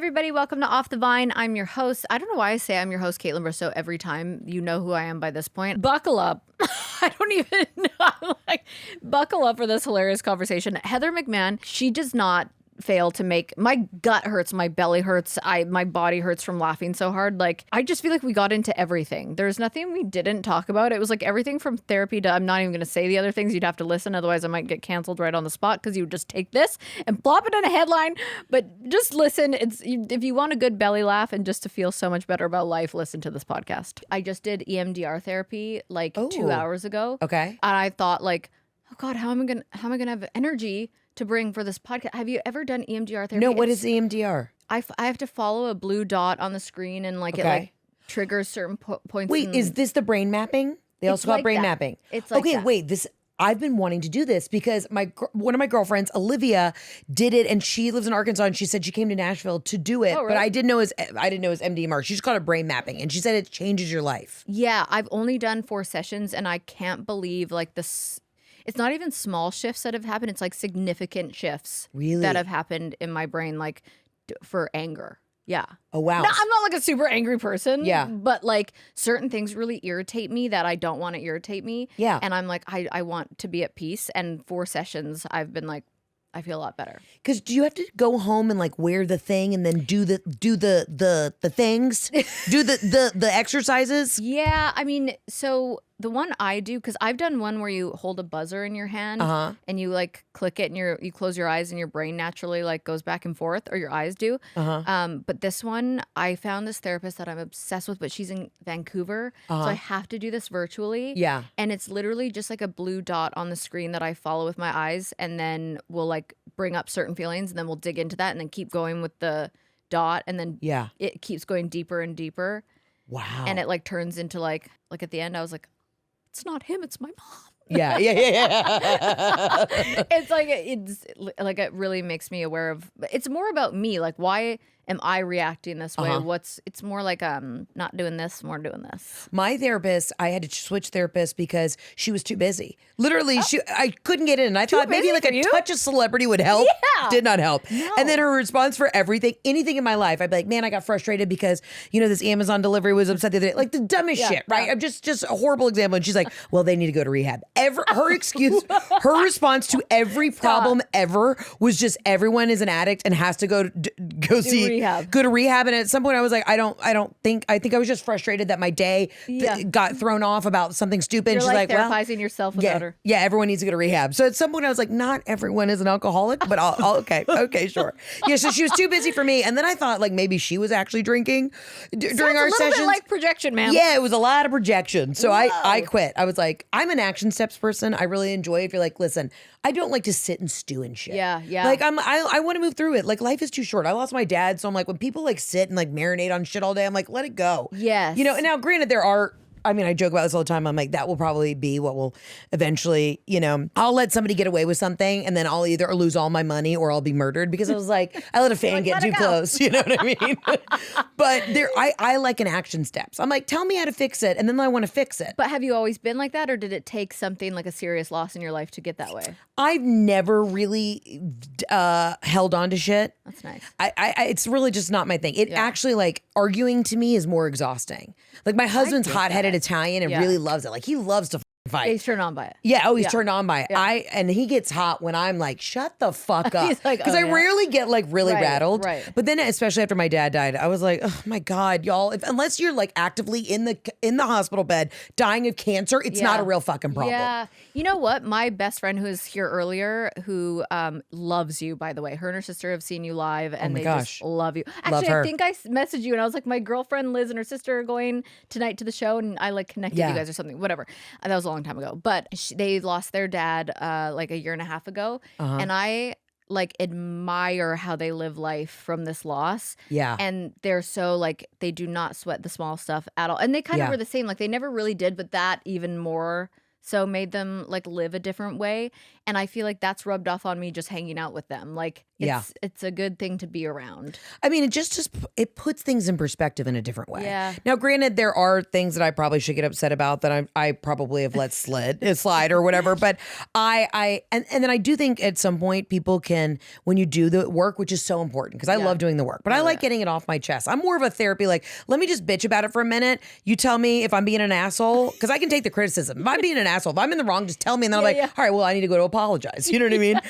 everybody. Welcome to Off the Vine. I'm your host. I don't know why I say I'm your host, Kaitlyn Bristowe, every time. You know who I am by this point. Buckle up. I don't even know. Buckle up for this hilarious conversation. Heather McMahan, she does not fail to make my gut hurts, my belly hurts, my body hurts from laughing so hard. Like, I just feel like we got into everything. There's nothing we didn't talk about. It was like everything from therapy to, I'm not even going to say the other things. You'd have to listen, otherwise I might get canceled right on the spot, because you would just take this and plop it in a headline. But just listen. If you want a good belly laugh and just to feel so much better about life, listen to this podcast. I just did EMDR therapy like 2 hours ago. Okay. And I thought, like, oh God, how am I gonna have energy to bring for this podcast? Have you ever done EMDR therapy? No, what is EMDR? I have to follow a blue dot on the screen, and like it like triggers certain points. Wait, is this the brain mapping? They also call it brain mapping. It's like that. Wait, I've been wanting to do this because one of my girlfriends, Olivia, did it, and she lives in Arkansas, and she said she came to Nashville to do it. Oh, really? But I didn't know it was MDMR. She just called it brain mapping, and she said it changes your life. Yeah, I've only done 4 sessions, and I can't believe like this. It's not even small shifts that have happened. It's like significant shifts that have happened in my brain, like for anger. Yeah. Oh, wow. No, I'm not like a super angry person. Yeah. But like certain things really irritate me that I don't want to irritate me. Yeah. And I'm like, I want to be at peace. And 4 sessions, I've been like, I feel a lot better. Because do you have to go home and like wear the thing and then do the things, do the exercises? Yeah, I mean, so the one I do, because I've done one where you hold a buzzer in your hand and you like click it and you close your eyes and your brain naturally like goes back and forth, or your eyes do. But this one, I found this therapist that I'm obsessed with, but she's in Vancouver, so I have to do this virtually. Yeah, and it's literally just like a blue dot on the screen that I follow with my eyes, and then we'll like bring up certain feelings, and then we'll dig into that, and then keep going with the dot, and then it keeps going deeper and deeper. Wow. And it like turns into like at the end, I was like, it's not him, it's my mom. Yeah. It's like it really makes me aware of. It's more about me. Like, why am I reacting this way? It's more like not doing this, more doing this. My therapist, I had to switch therapists because she was too busy. Literally, I couldn't get in. And I thought maybe like a touch of celebrity would help. Yeah. Did not help. No. And then her response for anything in my life, I'd be like, man, I got frustrated because this Amazon delivery was upset the other day. Like the dumbest shit, right? I'm just a horrible example. And she's like, well, they need to go to rehab. Her excuse, her response to every problem ever was just everyone is an addict and has to go to rehab. And at some point I was like, I think I was just frustrated that my day got thrown off about something stupid. You're and she's like, therapizing yourself without her. Yeah, everyone needs to go to rehab. So at some point I was like, not everyone is an alcoholic, but I'll okay, sure. Yeah, so she was too busy for me. And then I thought like maybe she was actually drinking during our sessions. Bit like projection, man. Yeah, it was a lot of projection. So I quit. I was like, I'm an action steps person. I really enjoy it. If you're like, listen, I don't like to sit and stew and shit. Yeah. Like I want to move through it. Like life is too short. I lost my dad, so I'm like, when people like sit and like marinate on shit all day, I'm like, let it go. Yes. And now granted I joke about this all the time. I'm like, that will probably be what will eventually, I'll let somebody get away with something and then I'll either lose all my money or I'll be murdered, because I was like, I let a fan get too close. You know what I mean? But I like an action steps. I'm like, tell me how to fix it. And then I want to fix it. But have you always been like that, or did it take something like a serious loss in your life to get that way? I've never really held on to shit. That's nice. It's really just not my thing. It actually, like, arguing to me is more exhausting. Like, my husband's hot-headed Italian and really loves it. Like, he loves to fight. He's turned on by it. Yeah. He's turned on by it. Yeah. And he gets hot when I'm like, shut the fuck up. He's like, because I rarely get like really rattled. Right. But then, especially after my dad died, I was like, oh my God, y'all, unless you're like actively in the hospital bed dying of cancer, it's not a real fucking problem. Yeah. You know what? My best friend who was here earlier, who loves you, by the way, her and her sister have seen you live, and they just love you. Actually, I think I messaged you and I was like, my girlfriend Liz and her sister are going tonight to the show, and I like connected you guys or something, whatever. That was a long time ago. But they lost their dad like a year and a half ago. And I like admire how they live life from this loss. Yeah. And they're so like, they do not sweat the small stuff at all. And they kind of were the same. Like they never really did, but that even more So made them like live a different way. And I feel like that's rubbed off on me just hanging out with them. Like it's a good thing to be around. I mean, it just it puts things in perspective in a different way. Yeah. Now, granted, there are things that I probably should get upset about that I probably have let slide or whatever. But and then I do think at some point people can, when you do the work, which is so important because I love doing the work, but I like getting it off my chest. I'm more of a therapy, like, let me just bitch about it for a minute. You tell me if I'm being an asshole, because I can take the criticism. If I'm being an asshole, if I'm in the wrong, just tell me. And then I'm like, all right, well, I need to go to apologize. You know what I mean?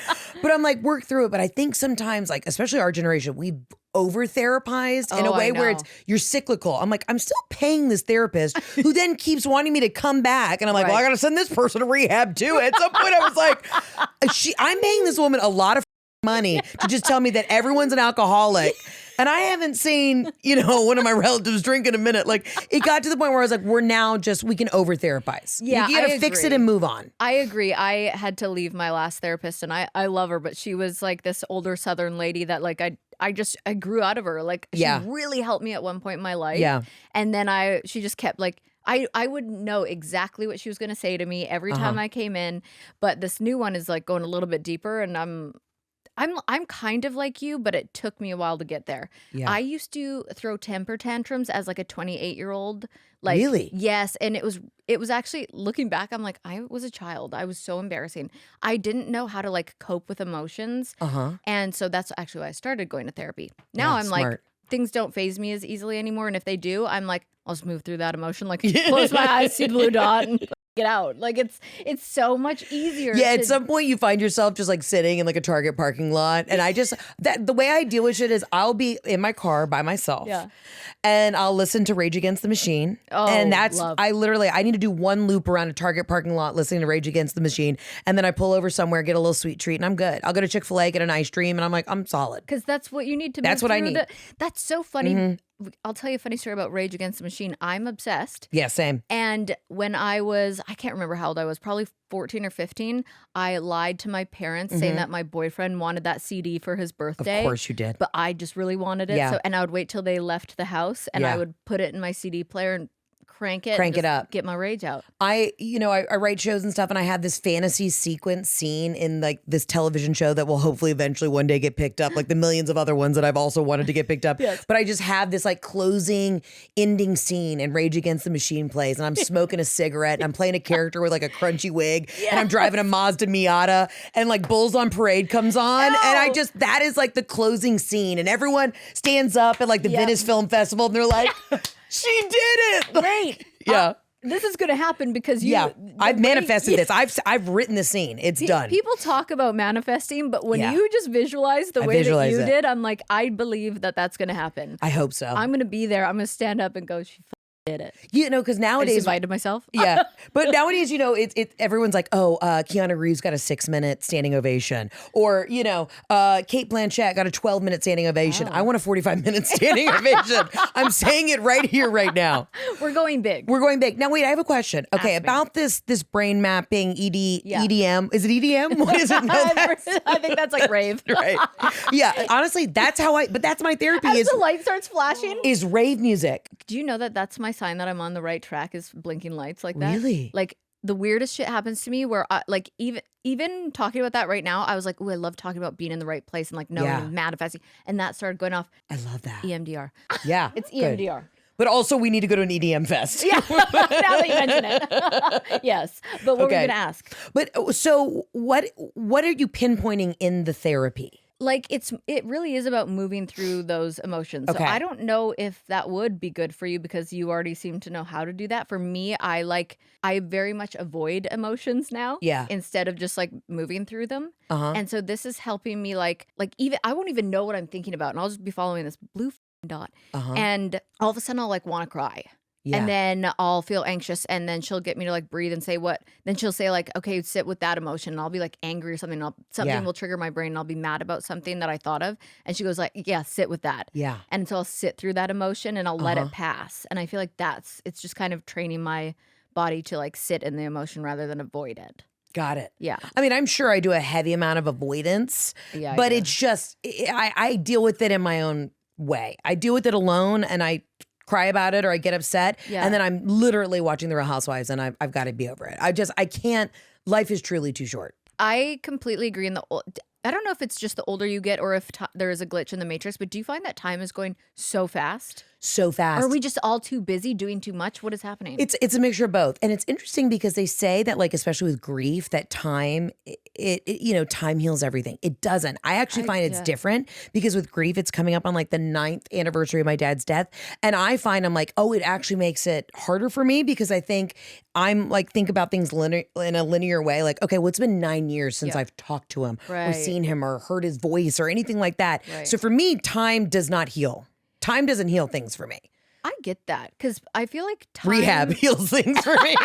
But I'm like, work through it. But I think sometimes, like, especially our generation, we over therapized in a way where you're cyclical. I'm like, I'm still paying this therapist who then keeps wanting me to come back. And I'm like, well, I got to send this person to rehab too. At some point I was like, I'm paying this woman a lot of money to just tell me that everyone's an alcoholic. And I haven't seen, one of my relatives drink in a minute. Like, it got to the point where I was like, we can over therapize. Yeah, you gotta fix it and move on. I agree. I had to leave my last therapist and I love her, but she was like this older Southern lady that like I grew out of her. Like she really helped me at one point in my life. Yeah. And then she just kept like, I would know exactly what she was going to say to me every time I came in. But this new one is like going a little bit deeper and I'm kind of like you, but it took me a while to get there. Yeah. I used to throw temper tantrums as like a 28-year-old. Like, really? Yes. And it was actually, looking back, I'm like, I was a child. I was so embarrassing. I didn't know how to like cope with emotions. And so that's actually why I started going to therapy. Now I'm smart. Like, things don't faze me as easily anymore. And if they do, I'm like, I'll just move through that emotion. Like close my eyes, see the blue dot and get out. Like it's so much easier. Yeah, at some point you find yourself just like sitting in like a Target parking lot. And the way I deal with shit is I'll be in my car by myself. Yeah. And I'll listen to Rage Against the Machine. Oh, and I need to do one loop around a Target parking lot listening to Rage Against the Machine. And then I pull over somewhere, get a little sweet treat, and I'm good. I'll go to Chick-fil-A, get an ice cream, and I'm like, I'm solid. Because that's what you need to That's what I need. That's so funny. I'll tell you a funny story about Rage Against the Machine. I'm obsessed. Yeah, same. And when I can't remember how old I was, probably 14 or 15, I lied to my parents saying that my boyfriend wanted that CD for his birthday. Of course you did. But I just really wanted it. Yeah. And I would wait till they left the house and I would put it in my CD player and crank it up, get my rage out. I write shows and stuff, and I have this fantasy sequence scene in like this television show that will hopefully eventually one day get picked up, like the millions of other ones that I've also wanted to get picked up. Yes. But I just have this like closing ending scene, and Rage Against the Machine plays, and I'm smoking a cigarette, and I'm playing a character with like a crunchy wig, and I'm driving a Mazda Miata, and like Bulls on Parade comes on, and that is like the closing scene, and everyone stands up at like the Venice Film Festival, and they're like. She did it! Great. Yeah. This is going to happen because I've manifested this. I've written the scene. It's done. People talk about manifesting, but when you just visualize the way that you did, I'm like, I believe that that's going to happen. I hope so. I'm going to be there. I'm going to stand up and go, she did it. Because nowadays I just invited myself. Yeah, but nowadays, everyone's like, Keanu Reeves got a 6-minute standing ovation, or Kate Blanchett got a 12-minute standing ovation. I want a 45-minute standing ovation. I'm saying it right here, right now. We're going big. Now, wait, I have a question. Okay, about this brain mapping EDM. Is it EDM? What is it? No, I think that's like rave. Right. Yeah. Honestly, that's my therapy. As the light starts flashing, is rave music. Do you know that that's my sign that I'm on the right track is blinking lights like that? Really? Like the weirdest shit happens to me where even talking about that right now, I was like, oh, I love talking about being in the right place and like knowing and manifesting. And that started going off. I love that. EMDR. Yeah. It's EMDR. Good. But also we need to go to an EDM fest. Yeah, now that you mention it. Yes. But what were we going to ask? But so what are you pinpointing in the therapy? Like it really is about moving through those emotions. Okay. So I don't know if that would be good for you because you already seem to know how to do that. For me, I very much avoid emotions now. Yeah. Instead of just like moving through them. And so this is helping me like even I won't even know what I'm thinking about, and I'll just be following this blue dot, and all of a sudden I'll like want to cry. Yeah. And then I'll feel anxious, and then she'll get me to like breathe and say what. Then she'll say like, okay, sit with that emotion. And I'll be like angry or something. Something will trigger my brain, and I'll be mad about something that I thought of. And she goes like, yeah, sit with that. Yeah. And so I'll sit through that emotion and I'll let it pass. And I feel like it's just kind of training my body to like sit in the emotion rather than avoid it. Got it. Yeah. I mean, I'm sure I do a heavy amount of avoidance, but it's just, I deal with it in my own way. I deal with it alone, and I cry about it or I get upset. Yeah. And then I'm literally watching The Real Housewives and I've got to be over it. I can't. Life is truly too short. I completely agree. I don't know if it's just the older you get or if there is a glitch in the matrix, but do you find that time is going so fast? So fast. Or are we just all too busy doing too much? What is happening? It's a mixture of both. And it's interesting because they say that, like, especially with grief, that time, time heals everything. It doesn't. I actually find it's different because with grief, it's coming up on like the 9th anniversary of my dad's death. And I find I'm like, oh, it actually makes it harder for me because I think I'm like, think about things in a linear way. Like, okay, well, it's been 9 years since I've talked to him or seen him or heard his voice or anything like that. Right. So for me, time does not heal. Time doesn't heal things for me. I get that because I feel like time... Rehab heals things for me.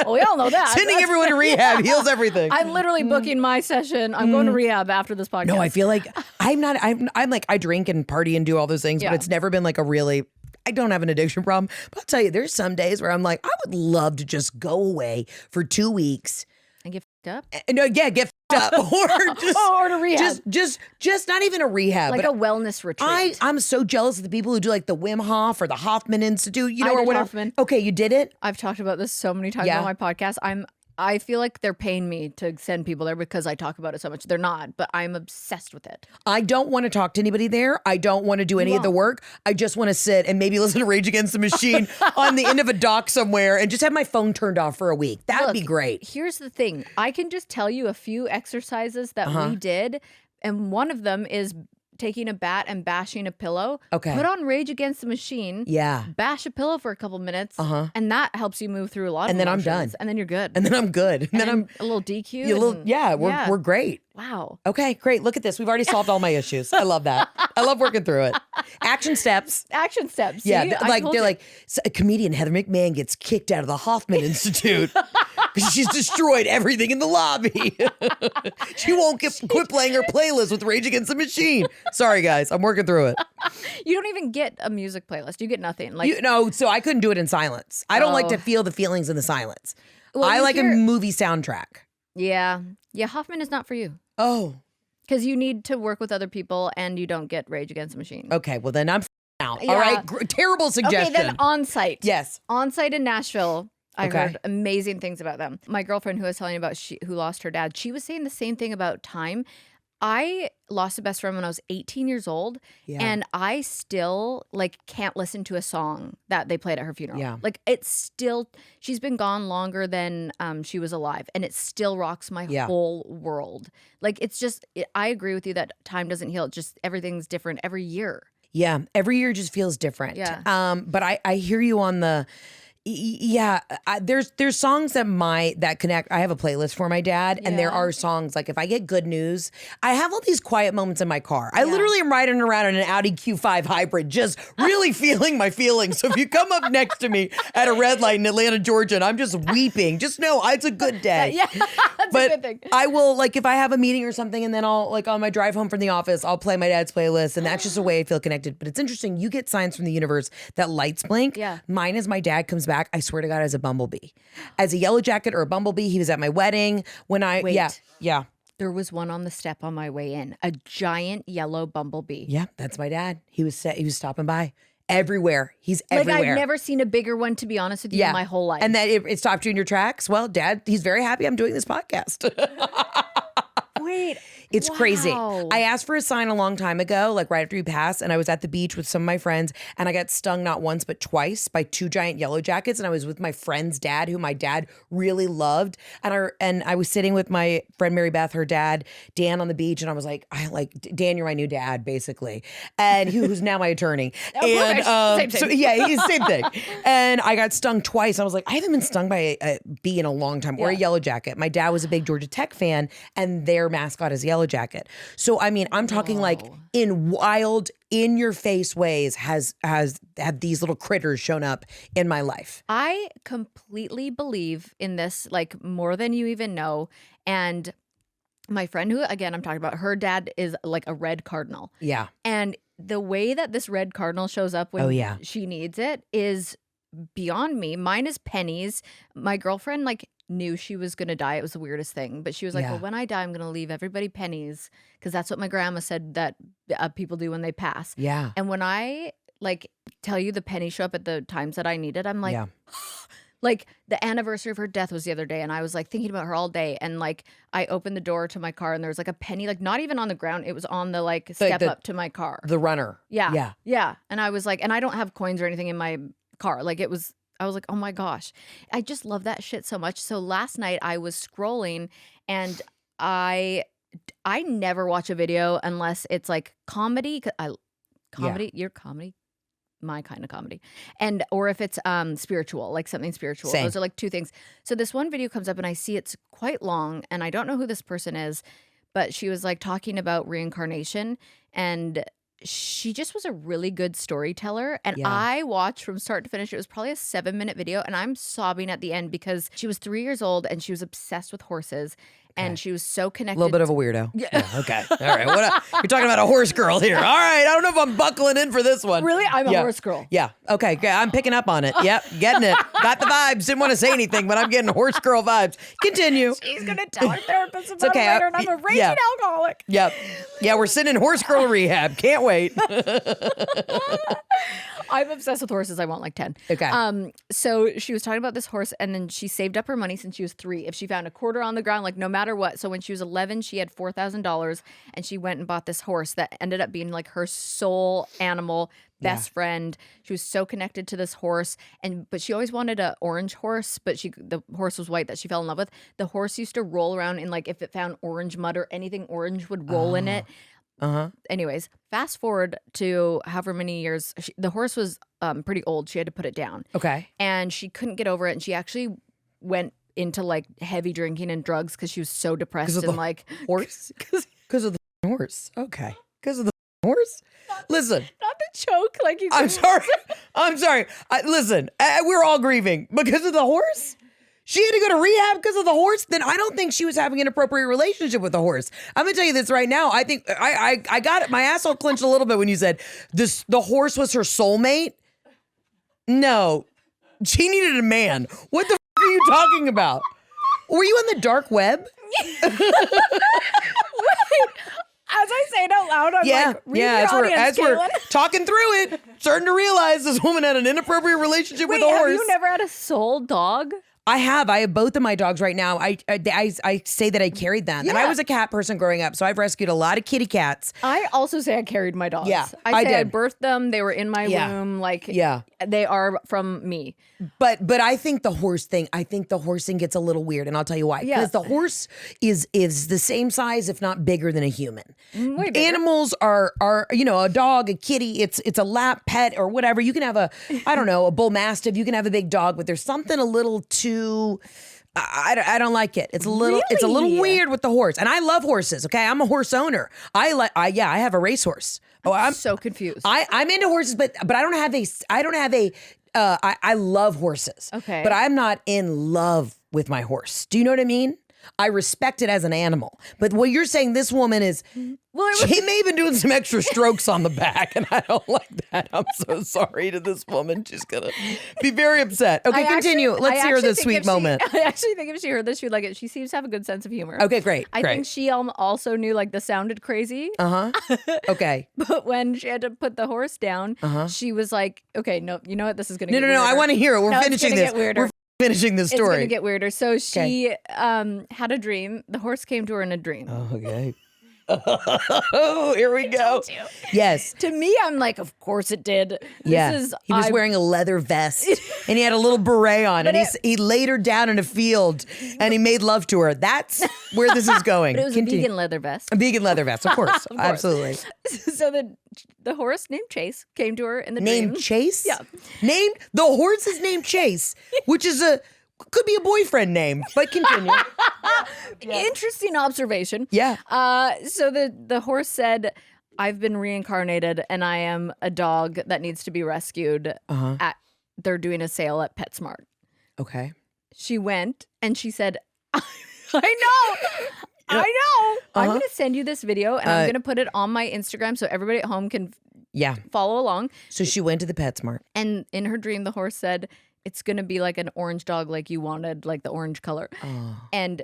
Well, we all know that. Sending everyone to rehab heals everything. I'm literally booking my session. I'm going to rehab after this podcast. No, I feel like I'm like, I drink and party and do all those things, but it's never been like I don't have an addiction problem. But I'll tell you, there's some days where I'm like, I would love to just go away for 2 weeks. And get f***ed up? No, yeah, get f***ed up. Or just, or to rehab. Just not even a rehab. Like a wellness retreat. I'm so jealous of the people who do like the Wim Hof or the Hoffman Institute, I or did whatever. Hoffman. Okay, you did it? I've talked about this so many times on my podcast. I feel like they're paying me to send people there because I talk about it so much. They're not, but I'm obsessed with it. I don't want to talk to anybody there. I don't want to do any of the work. I just want to sit and maybe listen to Rage Against the Machine on the end of a dock somewhere and just have my phone turned off for a week. That would be great. Here's the thing. I can just tell you a few exercises that we did, and one of them is taking a bat and bashing a pillow. Okay. Put on Rage Against the Machine. Yeah. Bash a pillow for a couple minutes. And that helps you move through a lot of And then I'm emotions. done. And then you're good. And then I'm good. And then I'm a little DQ. We're great. Wow. Okay, great. Look at this. We've already solved all my issues. I love that. I love working through it. Action steps. Action steps. Yeah, See, they're like a comedian Heather McMahan gets kicked out of the Hoffman Institute because she's destroyed everything in the lobby. She won't quit playing her playlist with Rage Against the Machine. Sorry, guys, I'm working through it. You don't even get a music playlist. You get nothing. So I couldn't do it in silence. I don't like to feel the feelings in the silence. Well, I like a movie soundtrack. Yeah. Yeah, Hoffman is not for you. Oh. Because you need to work with other people and you don't get Rage Against the Machine. Okay, well then I'm out. Yeah. All right, terrible suggestion. Okay, then On-Site. Yes. On-Site in Nashville. I heard amazing things about them. My girlfriend who I was telling you about, who lost her dad, she was saying the same thing about time. I lost a best friend when I was 18 years old, and I still can't listen to a song that they played at her funeral. Yeah. It's still, she's been gone longer than she was alive, and it still rocks my whole world. It's just, I agree with you that time doesn't heal. It just, everything's different every year. Yeah, every year just feels different. Yeah. But I hear you on the. There's songs that connect. I have a playlist for my dad, and there are songs like if I get good news, I have all these quiet moments in my car. I literally am riding around in an Audi Q5 hybrid, just really feeling my feelings. So if you come up next to me at a red light in Atlanta, Georgia, and I'm just weeping, just know it's a good day. Yeah, that's a good thing. I will if I have a meeting or something, and then I'll on my drive home from the office, I'll play my dad's playlist, and that's just a way I feel connected. But it's interesting. You get signs from the universe that lights blink. Yeah. Mine is my dad comes back, I swear to God, as a bumblebee. As a yellow jacket or a bumblebee. He was at my wedding when I yeah. There was one on the step on my way in, a giant yellow bumblebee. Yeah, that's my dad. He was stopping by everywhere. He's everywhere. I've never seen a bigger one, to be honest with you, in my whole life. And that it stopped you in your tracks. Well, Dad, he's very happy I'm doing this podcast. Wait. It's crazy. I asked for a sign a long time ago, right after he passed, and I was at the beach with some of my friends, and I got stung not once but twice by 2 giant yellow jackets, and I was with my friend's dad, who my dad really loved, and I was sitting with my friend Mary Beth, her dad, Dan, on the beach, and I was like, Dan, you're my new dad, basically, and who's now my attorney. And same thing. So yeah, he's same thing. And I got stung twice. I was like, I haven't been stung by a bee in a long time, or a yellow jacket. My dad was a big Georgia Tech fan, and their mascot is Yellow Jacket. So I mean, I'm talking in wild, in your face ways have these little critters shown up in my life. I completely believe in this, more than you even know. And my friend who, again, I'm talking about, her dad is a red cardinal. Yeah. And the way that this red cardinal shows up when she needs it is beyond me. Mine is pennies. My girlfriend knew she was gonna die. It was the weirdest thing, but she was like, well, when I die, I'm gonna leave everybody pennies, because that's what my grandma said that people do when they pass. Yeah. And when I tell you the penny show up at the times that I need it. I'm like, Yeah. like the anniversary of her death was the other day, and I was like thinking about her all day. And like I opened the door to my car, and there was like a penny, like not even on the ground. It was on the like step up to my car. The runner. Yeah. Yeah. Yeah. And I was like, and I don't have coins or anything in my car. Like I was like, oh my gosh, I just love that shit so much. So last night I was scrolling, and I never watch a video unless it's like comedy. Your comedy, my kind of comedy, and or if it's spiritual, like something spiritual. Same. Those are like two things. So this one video comes up, and I see it's quite long, and I don't know who this person is, but she was like talking about reincarnation, and she just was a really good storyteller. And Yeah. I watched from start to finish. It was probably a 7-minute video, and I'm sobbing at the end because she was 3 years old and she was obsessed with horses. And she was so A connected. little bit of a weirdo. Yeah. Okay. All right. You're talking about a horse girl here. All right. I don't know if I'm buckling in for this one. Really? I'm a horse girl. Yeah. Okay. I'm picking up on it. Yep. Getting it. Got the vibes. Didn't want to say anything, but I'm getting horse girl vibes. Continue. She's going to tell her therapist about okay. it later, and I'm a raging alcoholic. Yep. Yeah. We're sitting in horse girl rehab. Can't wait. I'm obsessed with horses. I want like 10. Okay. So she was talking about this horse, and then she saved up her money since she was 3. If she found a quarter on the ground, like no matter what. So when she was 11, she had $4,000, and she went and bought this horse that ended up being like her soul animal, best friend. She was so connected to this horse, but she always wanted an orange horse, but the horse was white that she fell in love with. The horse used to roll around, and like if it found orange mud or anything orange would roll in it. Anyways, fast forward to however many years, the horse was pretty old. She had to put it down. Okay. And she couldn't get over it. And she actually went into like heavy drinking and drugs because she was so depressed and like horse. Because of the horse. Okay. Because of the horse. Listen. Not to choke like you. I'm sorry. I'm sorry. Listen. We're all grieving because of the horse. She had to go to rehab because of the horse. Then I don't think she was having an appropriate relationship with the horse. I'm gonna tell you this right now. I think I got it. My asshole clenched a little bit when you said this. The horse was her soulmate. No, she needed a man. What the f- are you talking about? Were you on the dark web? Wait, as I say it out loud, I'm like, as we're talking through it, starting to realize this woman had an inappropriate relationship with a horse. Have you never had a soul dog? I have both of my dogs right now. I say that I carried them. And I was a cat person growing up, so I've rescued a lot of kitty cats. I also say I carried my dogs. Yeah, I say I did. birthed them. They were in my womb. Like, they are from me. But I think the horse thing gets a little weird, and I'll tell you why. Because the horse is the same size, if not bigger, than a human. Way bigger. Animals are a dog, a kitty. It's a lap pet or whatever. You can have a bull mastiff. You can have a big dog, but there's something a little too. I don't like it. It's a little weird with the horse, and I love horses. Okay, I'm a horse owner. I have a racehorse. Oh, I'm so confused. I'm into horses, but I don't have a. I love horses. Okay. But I'm not in love with my horse. Do you know what I mean? I respect it as an animal. But what you're saying, this woman is, she may have been doing some extra strokes on the back, and I don't like that. I'm so sorry to this woman. She's going to be very upset. Okay, continue. Let's hear this sweet moment. I actually think if she heard this, she'd like it. She seems to have a good sense of humor. Okay, great. I think she also knew like the sounded crazy. Okay. But when she had to put the horse down, she was like, okay, no, you know what? This is going to get weirder. No, I want to hear it. We're finishing this. Get weirder. Finishing the story. It's going to get weirder. So she had a dream. The horse came to her in a dream. Oh, okay. Oh, here we go. Yes. To me, I'm like, of course it did. Yeah. He was wearing a leather vest and he had a little beret on, and he laid her down in a field and he made love to her. That's where this is going. But it was a vegan leather vest. A vegan leather vest, of course. Absolutely. So the horse named Chase came to her in the dream. Named Chase? Yeah. The horse is named Chase, which is could be a boyfriend name, but continue. Interesting observation. Yeah. So the horse said, I've been reincarnated and I am a dog that needs to be rescued. They're doing a sale at PetSmart. Okay. She went and she said, I know. I'm going to send you this video and I'm going to put it on my Instagram so everybody at home can follow along. So she went to the PetSmart. And in her dream, the horse said, it's going to be like an orange dog like you wanted, like the orange color. Oh. And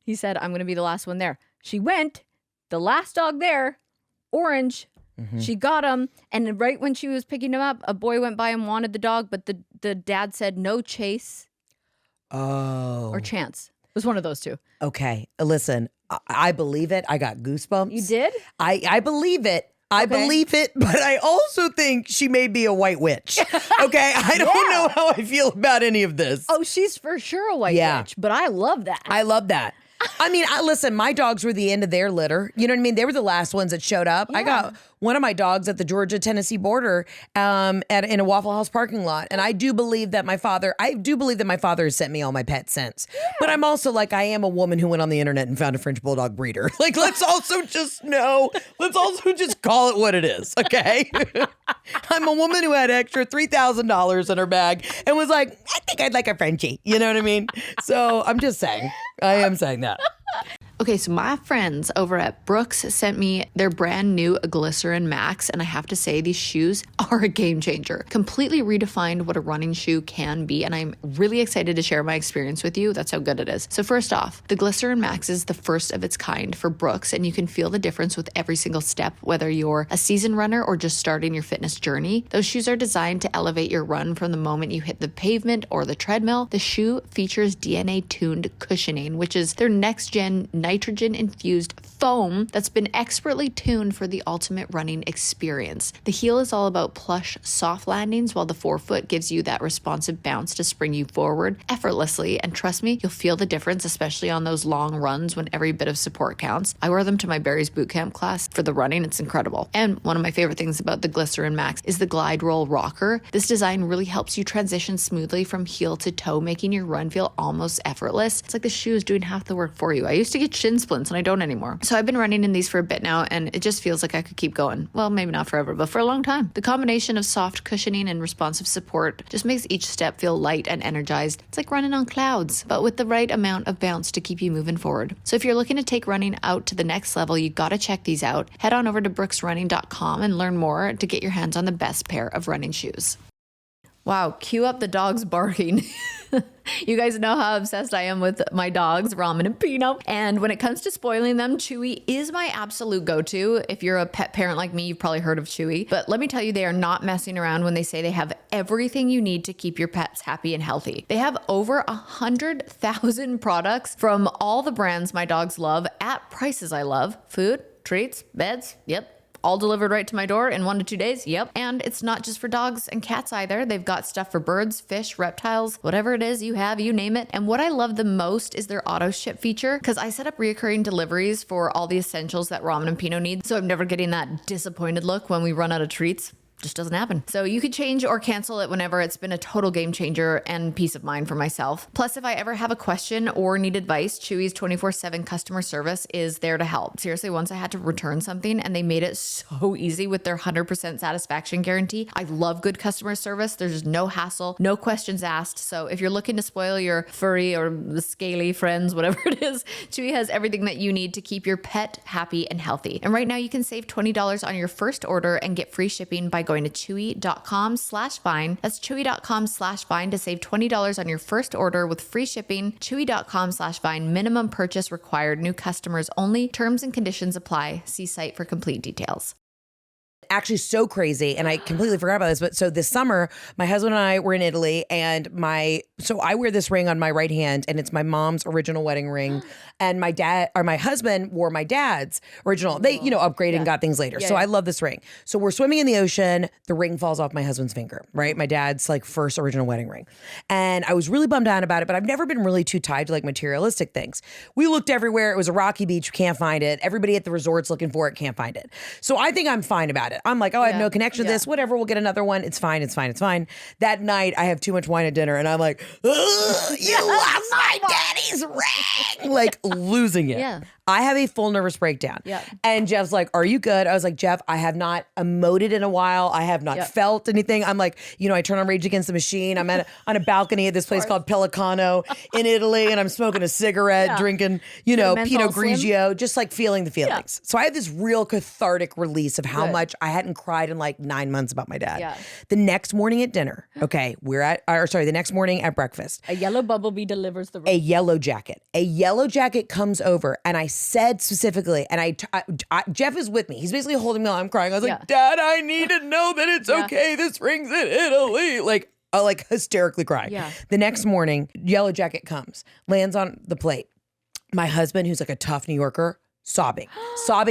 he said, I'm going to be the last one there. She went, the last dog there, orange, She got him, and right when she was picking him up, a boy went by and wanted the dog, but the dad said no chase or chance. It was one of those two. Okay. Listen, I believe it. I got goosebumps. You did? I believe it. I believe it, but I also think she may be a white witch. Okay? I don't know how I feel about any of this. Oh, she's for sure a white witch, but I love that. I love that. I mean, listen, my dogs were the end of their litter. You know what I mean? They were the last ones that showed up. I got one of my dogs at the Georgia-Tennessee border in a Waffle House parking lot. And I do believe that my father has sent me all my pet scents. Yeah. But I'm also like, I am a woman who went on the internet and found a French Bulldog breeder. Like, let's also just call it what it is, okay? I'm a woman who had extra $3,000 in her bag and was like, I think I'd like a Frenchie. You know what I mean? So I'm just saying. I am saying that. Okay, so my friends over at Brooks sent me their brand new Glycerin Max, and I have to say these shoes are a game changer. Completely redefined what a running shoe can be, and I'm really excited to share my experience with you. That's how good it is. So first off, the Glycerin Max is the first of its kind for Brooks, and you can feel the difference with every single step, whether you're a seasoned runner or just starting your fitness journey. Those shoes are designed to elevate your run from the moment you hit the pavement or the treadmill. The shoe features DNA-tuned cushioning, which is their next-gen nitrogen-infused foam that's been expertly tuned for the ultimate running experience. The heel is all about plush, soft landings, while the forefoot gives you that responsive bounce to spring you forward effortlessly. And trust me, you'll feel the difference, especially on those long runs when every bit of support counts. I wear them to my Barry's Bootcamp class for the running. It's incredible. And one of my favorite things about the Glycerin Max is the Glide Roll Rocker. This design really helps you transition smoothly from heel to toe, making your run feel almost effortless. It's like the shoe is doing half the work for you. I used to get shin splints and I don't anymore. So I've been running in these for a bit now, and it just feels like I could keep going. Well, maybe not forever, but for a long time. The combination of soft cushioning and responsive support just makes each step feel light and energized. It's like running on clouds, but with the right amount of bounce to keep you moving forward. So if you're looking to take running out to the next level, you gotta check these out. Head on over to brooksrunning.com and learn more to get your hands on the best pair of running shoes. Wow, cue up the dogs barking. You guys know how obsessed I am with my dogs, Ramen and Pino. And when it comes to spoiling them, Chewy is my absolute go-to. If you're a pet parent like me, you've probably heard of Chewy. But let me tell you, they are not messing around when they say they have everything you need to keep your pets happy and healthy. They have over 100,000 products from all the brands my dogs love at prices I love. Food, treats, beds, yep. All delivered right to my door in 1 to 2 days. Yep. And it's not just for dogs and cats either. They've got stuff for birds, fish, reptiles, whatever it is you have, you name it. And what I love the most is their auto ship feature, because I set up reoccurring deliveries for all the essentials that Ramen and Pino need. So I'm never getting that disappointed look when we run out of treats. Just doesn't happen. So you could change or cancel it whenever. It's been a total game changer and peace of mind for myself. Plus, if I ever have a question or need advice, Chewy's 24/7 customer service is there to help. Seriously, once I had to return something and they made it so easy with their 100% satisfaction guarantee. I love good customer service. There's no hassle, no questions asked. So if you're looking to spoil your furry or the scaly friends, whatever it is, Chewy has everything that you need to keep your pet happy and healthy. And right now you can save $20 on your first order and get free shipping by going to chewy.com/vine. That's chewy.com/vine to save $20 on your first order with free shipping. Chewy.com/vine. Minimum purchase required. New customers only. Terms and conditions apply. See site for complete details. Actually so crazy, and I completely forgot about this, but so this summer my husband and I were in Italy, and so I wear this ring on my right hand, and it's my mom's original wedding ring, and my husband wore my dad's original. They upgraded and got things later. I love this ring. So we're swimming in the ocean, the ring falls off my husband's finger, right? My dad's like first original wedding ring. And I was really bummed out about it, but I've never been really too tied to like materialistic things. We looked everywhere. It was a rocky beach, can't find it. Everybody at the resort's looking for it, can't find it. So I think I'm fine about it. I'm like, I have no connection to this. Whatever, we'll get another one. It's fine. That night, I have too much wine at dinner, and I'm like, you lost my daddy's ring. Like losing it. Yeah. I have a full nervous breakdown. Yeah. And Jeff's like, are you good? I was like, Jeff, I have not emoted in a while. I have not felt anything. I'm like, I turn on Rage Against the Machine. I'm on a balcony at this place called Pelicano in Italy, and I'm smoking a cigarette, drinking, Pinot Grigio, just like feeling the feelings. So I had this real cathartic release of how much I hadn't cried in like 9 months about my dad. Yeah. The next morning at dinner, the next morning at breakfast. A yellow Bumblebee delivers the ring. A yellow Yellow Jacket comes over, and I said specifically, and Jeff is with me. He's basically holding me while I'm crying. I was like, Dad, I need to know that it's okay. This ring's in Italy. Like hysterically crying. Yeah. The next morning, Yellow Jacket comes, lands on the plate. My husband, who's like a tough New Yorker, sobbing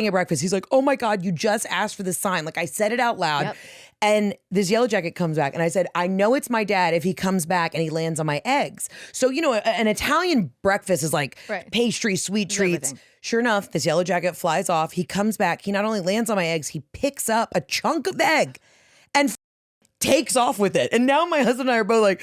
at breakfast. He's like, oh my God, you just asked for the sign. Like I said it out loud. Yep. And this Yellow Jacket comes back, and I said, I know it's my dad if he comes back and he lands on my eggs. So, an Italian breakfast is like pastry, sweet treats. Everything. Sure enough, this Yellow Jacket flies off. He comes back. He not only lands on my eggs, he picks up a chunk of egg and takes off with it. And now my husband and I are both like,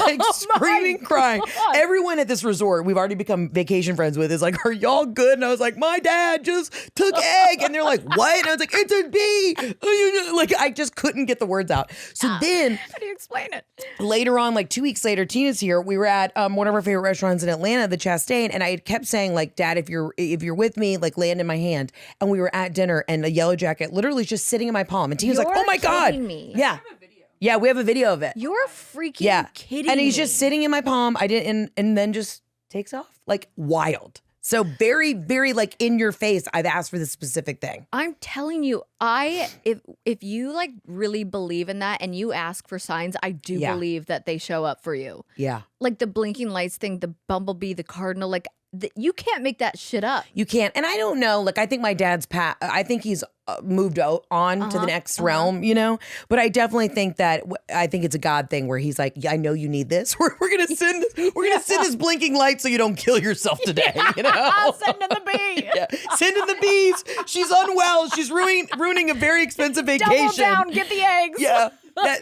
like screaming, crying. Everyone at this resort we've already become vacation friends with is like, are y'all good? And I was like, my dad just took egg. And they're like, what? And I was like, it's a bee. Like I just couldn't get the words out. So then how do you explain it? Later on, like 2 weeks later, Tina's here. We were at one of our favorite restaurants in Atlanta, the Chastain, and I had kept saying, like, Dad, if you're with me, like, land in my hand. And we were at dinner, and a Yellow Jacket literally just sitting in my palm. And Tina's like, oh my God. Me. Yeah. Yeah, we have a video of it. You're freaking kidding And he's me. just sitting in my palm. I didn't, and then just takes off. Like, wild. So very, very like in your face, I've asked for this specific thing. I'm telling you, if you like really believe in that and you ask for signs, I do believe that they show up for you. Yeah. Like the blinking lights thing, the bumblebee, the cardinal, like you can't make that shit up. You can't. And I don't know, like I think my dad's I think he's moved on to the next realm, but I definitely think that I think it's a God thing where he's like, I know you need this. We're gonna send this blinking light so you don't kill yourself today. Send in the bee. Send in the bees. She's unwell. She's ruining a very expensive vacation. Double down, get the eggs. Yeah.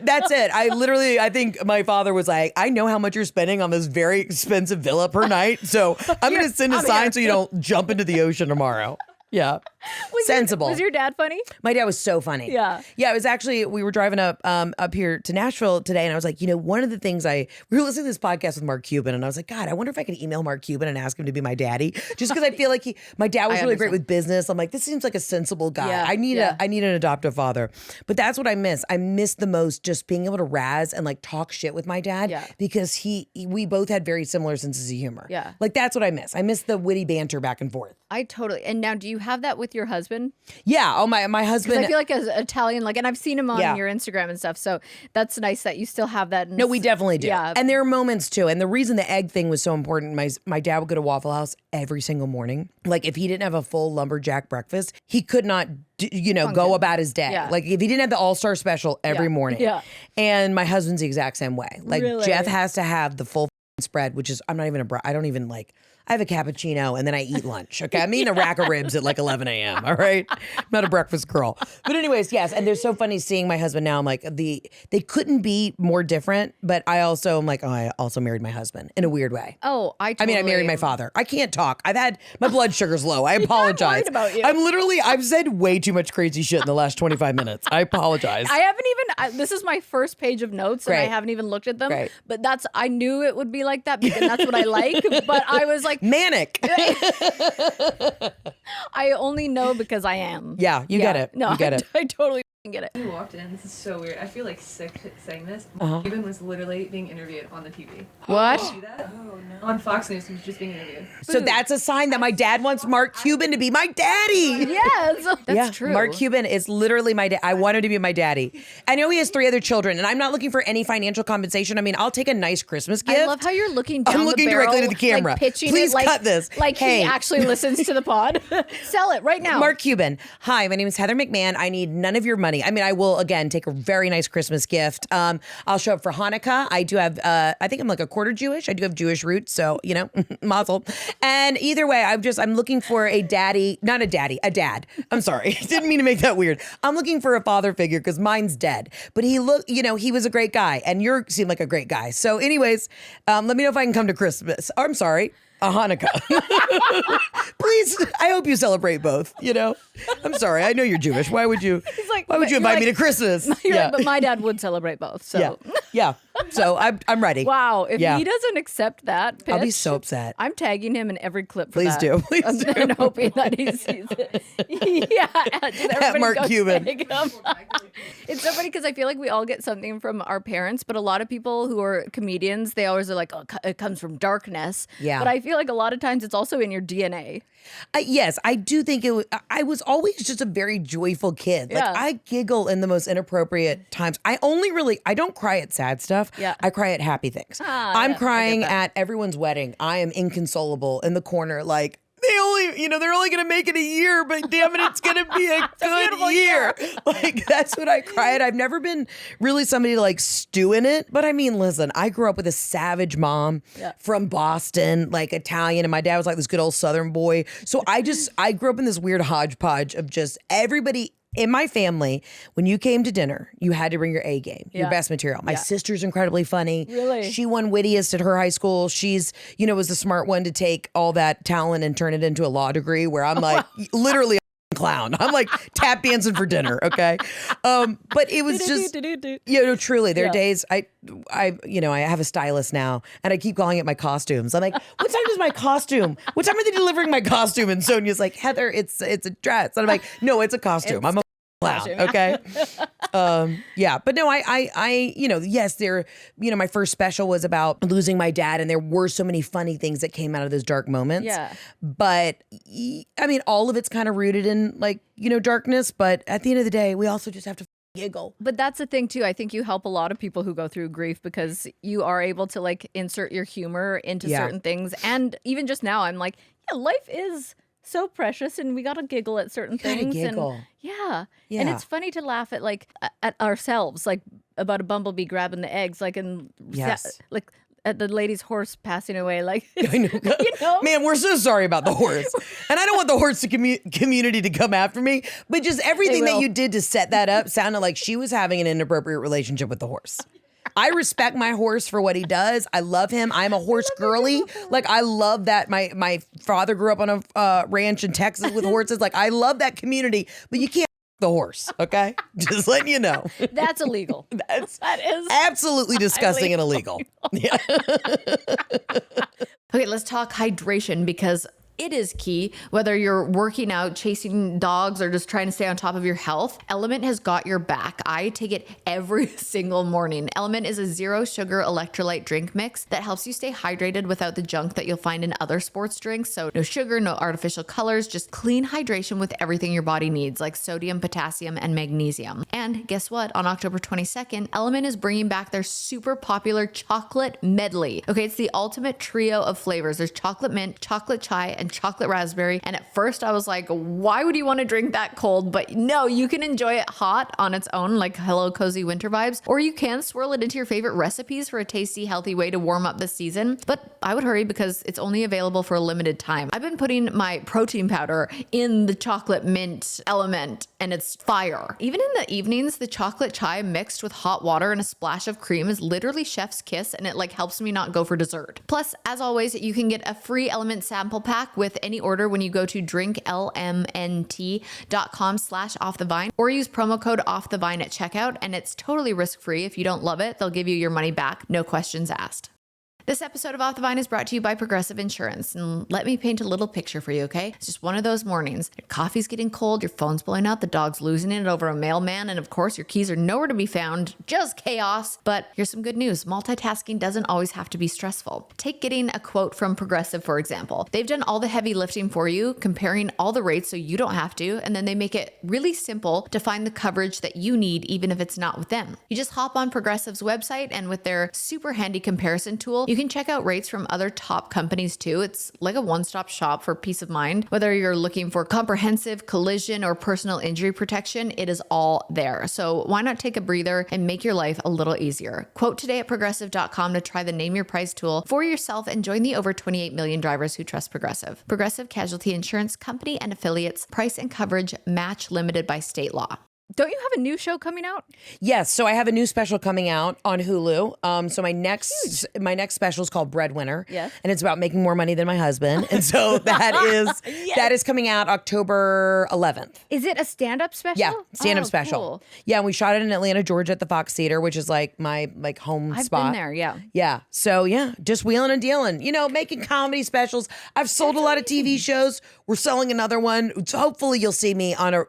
That's it. I think my father was like, I know how much you're spending on this very expensive villa per night, so I'm going to send a sign so you don't jump into the ocean tomorrow. Yeah. Sensible. Was your dad funny? My dad was so funny. Yeah. Yeah, it was actually, we were driving up here to Nashville today, and I was like, one of the things we were listening to this podcast with Mark Cuban, and I was like, God, I wonder if I could email Mark Cuban and ask him to be my daddy. Just because I feel like my dad was really great with business. I'm like, this seems like a sensible guy. Yeah. I need an adoptive father. But that's what I miss. I miss the most just being able to razz and like talk shit with my dad because we both had very similar senses of humor. Yeah. Like that's what I miss. I miss the witty banter back and forth. I totally. And now, do you have that with your husband? Yeah. Oh, my husband. I feel like as Italian, like, and I've seen him on your Instagram and stuff. So that's nice that you still have that. No, we definitely do. Yeah. And there are moments too. And the reason the egg thing was so important, my dad would go to Waffle House every single morning. Like if he didn't have a full lumberjack breakfast, he could not, go about his day. Yeah. Like if he didn't have the All-Star special every morning. Yeah. And my husband's the exact same way. Like Really? Jeff has to have the full spread, which is, I'm not even I don't even like, I have a cappuccino and then I eat lunch. Okay. I'm eating a rack of ribs at like 11 a.m. All right. I'm not a breakfast girl. But anyways, yes. And they're so funny seeing my husband now. I'm like, they couldn't be more different. But I also am like, I also married my husband in a weird way. Oh, I married my father. I can't talk. My blood sugar's low. I apologize. I'm worried about you. I've said way too much crazy shit in the last 25 minutes. I apologize. I haven't even, this is my first page of notes and I haven't even looked at them. Right. But I knew it would be like that because that's what I like. But I was like, manic. I only know because I am. Yeah, you get it. No, you get it. I totally get it. You walked in. This is so weird. I feel like sick saying this. Cuban was literally being interviewed on the TV. What? Did you see that? Oh no. On Fox News, he was just being interviewed. So that's a sign that my dad wants Mark Cuban to be my daddy. Yes, that's true. Mark Cuban is literally my dad. I want him to be my daddy. I know he has 3 other children, and I'm not looking for any financial compensation. I mean, I'll take a nice Christmas gift. I love how you're looking down I'm looking the barrel, directly to the camera. like pitching Please it like, cut this. Like Hey. he actually listens to the pod. Sell it right now. Mark Cuban. Hi, my name is Heather McMahan. I need none of your money. I mean, I will, again, take a very nice Christmas gift. I'll show up for Hanukkah. I do have, I think I'm like a quarter Jewish. I do have Jewish roots, so, mazel. And either way, I'm looking for a daddy, not a daddy, a dad. I'm sorry. Didn't mean to make that weird. I'm looking for a father figure because mine's dead. But he was a great guy, and you seem like a great guy. So anyways, let me know if I can come to Christmas. I'm sorry. A Hanukkah. Please, I hope you celebrate both, I'm sorry. I know you're Jewish. Why would you invite me to Christmas? But my dad would celebrate both. So Yeah. So I'm ready. Wow. If he doesn't accept that pitch, I'll be so upset. I'm tagging him in every clip for Please that. do. Please do. And hoping that he sees it. At Mark Cuban. It's so funny because I feel like we all get something from our parents, but a lot of people who are comedians, they always are like, oh, it comes from darkness. Yeah. But I feel like a lot of times it's also in your DNA. Yes, I do think I was always just a very joyful kid. Like Yeah. I giggle in the most inappropriate times. I don't cry at sad stuff. Yeah. I cry at happy things. Ah, I'm yeah, I crying get that. at everyone's wedding. I am inconsolable in the corner, like they're only going to make it a year, but damn it, it's going to be a good beautiful year. Like, that's what I cry at. I've never been really somebody to like stew in it. But I mean, listen, I grew up with a savage mom from Boston, like Italian, and my dad was like this good old Southern boy. So I grew up in this weird hodgepodge of just everybody. In my family, when you came to dinner, you had to bring your A game, your best material. My sister's incredibly funny. Really? She won wittiest at her high school. She's, was the smart one to take all that talent and turn it into a law degree where I'm like literally a clown. I'm like tap dancing for dinner, okay? But it was just, truly, there are days I have a stylist now and I keep calling it my costumes. I'm like, what time is my costume? What time are they delivering my costume? And Sonia's like, Heather, it's a dress. And I'm like, no, it's a costume. I'm a clown. Okay. But no, yes, my first special was about losing my dad and there were so many funny things that came out of those dark moments. Yeah. But I mean, all of it's kind of rooted in darkness. But at the end of the day, we also just have to giggle. But that's the thing too. I think you help a lot of people who go through grief because you are able to like insert your humor into certain things. And even just now, I'm like, yeah, life is so precious and we gotta giggle at certain things. Giggle. And and it's funny to laugh at at ourselves, like about a bumblebee grabbing the eggs, like like at the lady's horse passing away, like I know. Man, we're so sorry about the horse, and I don't want the horse community to come after me. But just everything that you did to set that up sounded like she was having an inappropriate relationship with the horse. I respect my horse for what he does. I love him. I'm a horse girly. Like I love that. My father grew up on a ranch in Texas with horses. Like I love that community, but you can't the horse. Okay, just letting you know. That's illegal. That is absolutely disgusting and illegal. Yeah. Okay, let's talk hydration because it is key, whether you're working out, chasing dogs, or just trying to stay on top of your health. Element has got your back. I take it every single morning. Element is a zero sugar electrolyte drink mix that helps you stay hydrated without the junk that you'll find in other sports drinks. So no sugar, no artificial colors, just clean hydration with everything your body needs, like sodium, potassium, and magnesium. And guess what? On October 22nd, Element is bringing back their super popular chocolate medley. Okay, it's the ultimate trio of flavors. There's chocolate mint, chocolate chai, and chocolate raspberry. And at first I was like, why would you want to drink that cold? But no, you can enjoy it hot on its own, like hello cozy winter vibes, or you can swirl it into your favorite recipes for a tasty, healthy way to warm up this season. But I would hurry because it's only available for a limited time. I've been putting my protein powder in the chocolate mint element and it's fire. Even in the evenings, the chocolate chai mixed with hot water and a splash of cream is literally chef's kiss, and it like helps me not go for dessert. Plus, as always, you can get a free Element sample pack with any order when you go to drinklmnt.com/offthevine or use promo code offthevine at checkout, and it's totally risk-free. If you don't love it, they'll give you your money back, no questions asked. This episode of Off the Vine is brought to you by Progressive Insurance. And let me paint a little picture for you, okay? It's just one of those mornings. Your coffee's getting cold, your phone's blowing out, the dog's losing it over a mailman, and of course, your keys are nowhere to be found. Just chaos. But here's some good news. Multitasking doesn't always have to be stressful. Take getting a quote from Progressive, for example. They've done all the heavy lifting for you, comparing all the rates so you don't have to, and then they make it really simple to find the coverage that you need, even if it's not with them. You just hop on Progressive's website, and with their super handy comparison tool, you can check out rates from other top companies too. It's like a one-stop shop for peace of mind. Whether you're looking for comprehensive collision or personal injury protection, it is all there. So why not take a breather and make your life a little easier? Quote today at progressive.com to try the Name Your Price tool for yourself and join the over 28 million drivers who trust Progressive. Progressive Casualty Insurance Company and Affiliates. Price and coverage match limited by state law. Don't you have a new show coming out? Yes, so I have a new special coming out on Hulu. So my next special is called Breadwinner, Yes. and it's about making more money than my husband. And so that is coming out October 11th. Is it a stand-up special? Yeah, stand-up special. Cool. Yeah, and we shot it in Atlanta, Georgia at the Fox Theater, which is like my home spot. I've been there, yeah. Yeah. So yeah, just wheeling and dealing. Making comedy specials. I've sold a lot of TV shows. We're selling another one. So hopefully you'll see me on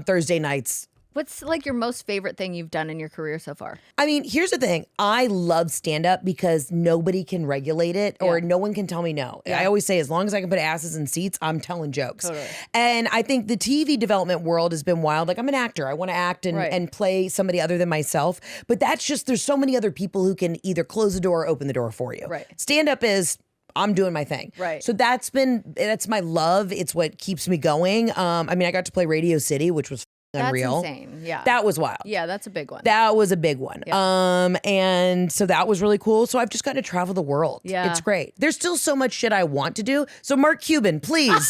Thursday nights What's like your most favorite thing you've done in your career so far? I mean, here's the thing. I love stand-up because nobody can regulate it or no one can tell me no. I always say, as long as I can put asses in seats, I'm telling jokes. Totally. And I think the TV development world has been wild. Like, I'm an actor. I want to act and play somebody other than myself. But that's just, there's so many other people who can either close the door or open the door for you. Right. Stand-up is, I'm doing my thing. Right. So that's my love. It's what keeps me going. I mean, I got to play Radio City, which was unreal. That's insane. Yeah. That was wild. Yeah, that's a big one. That was a big one. Yeah. And so that was really cool. So I've just gotten to travel the world. Yeah. It's great. There's still so much shit I want to do. So Mark Cuban, please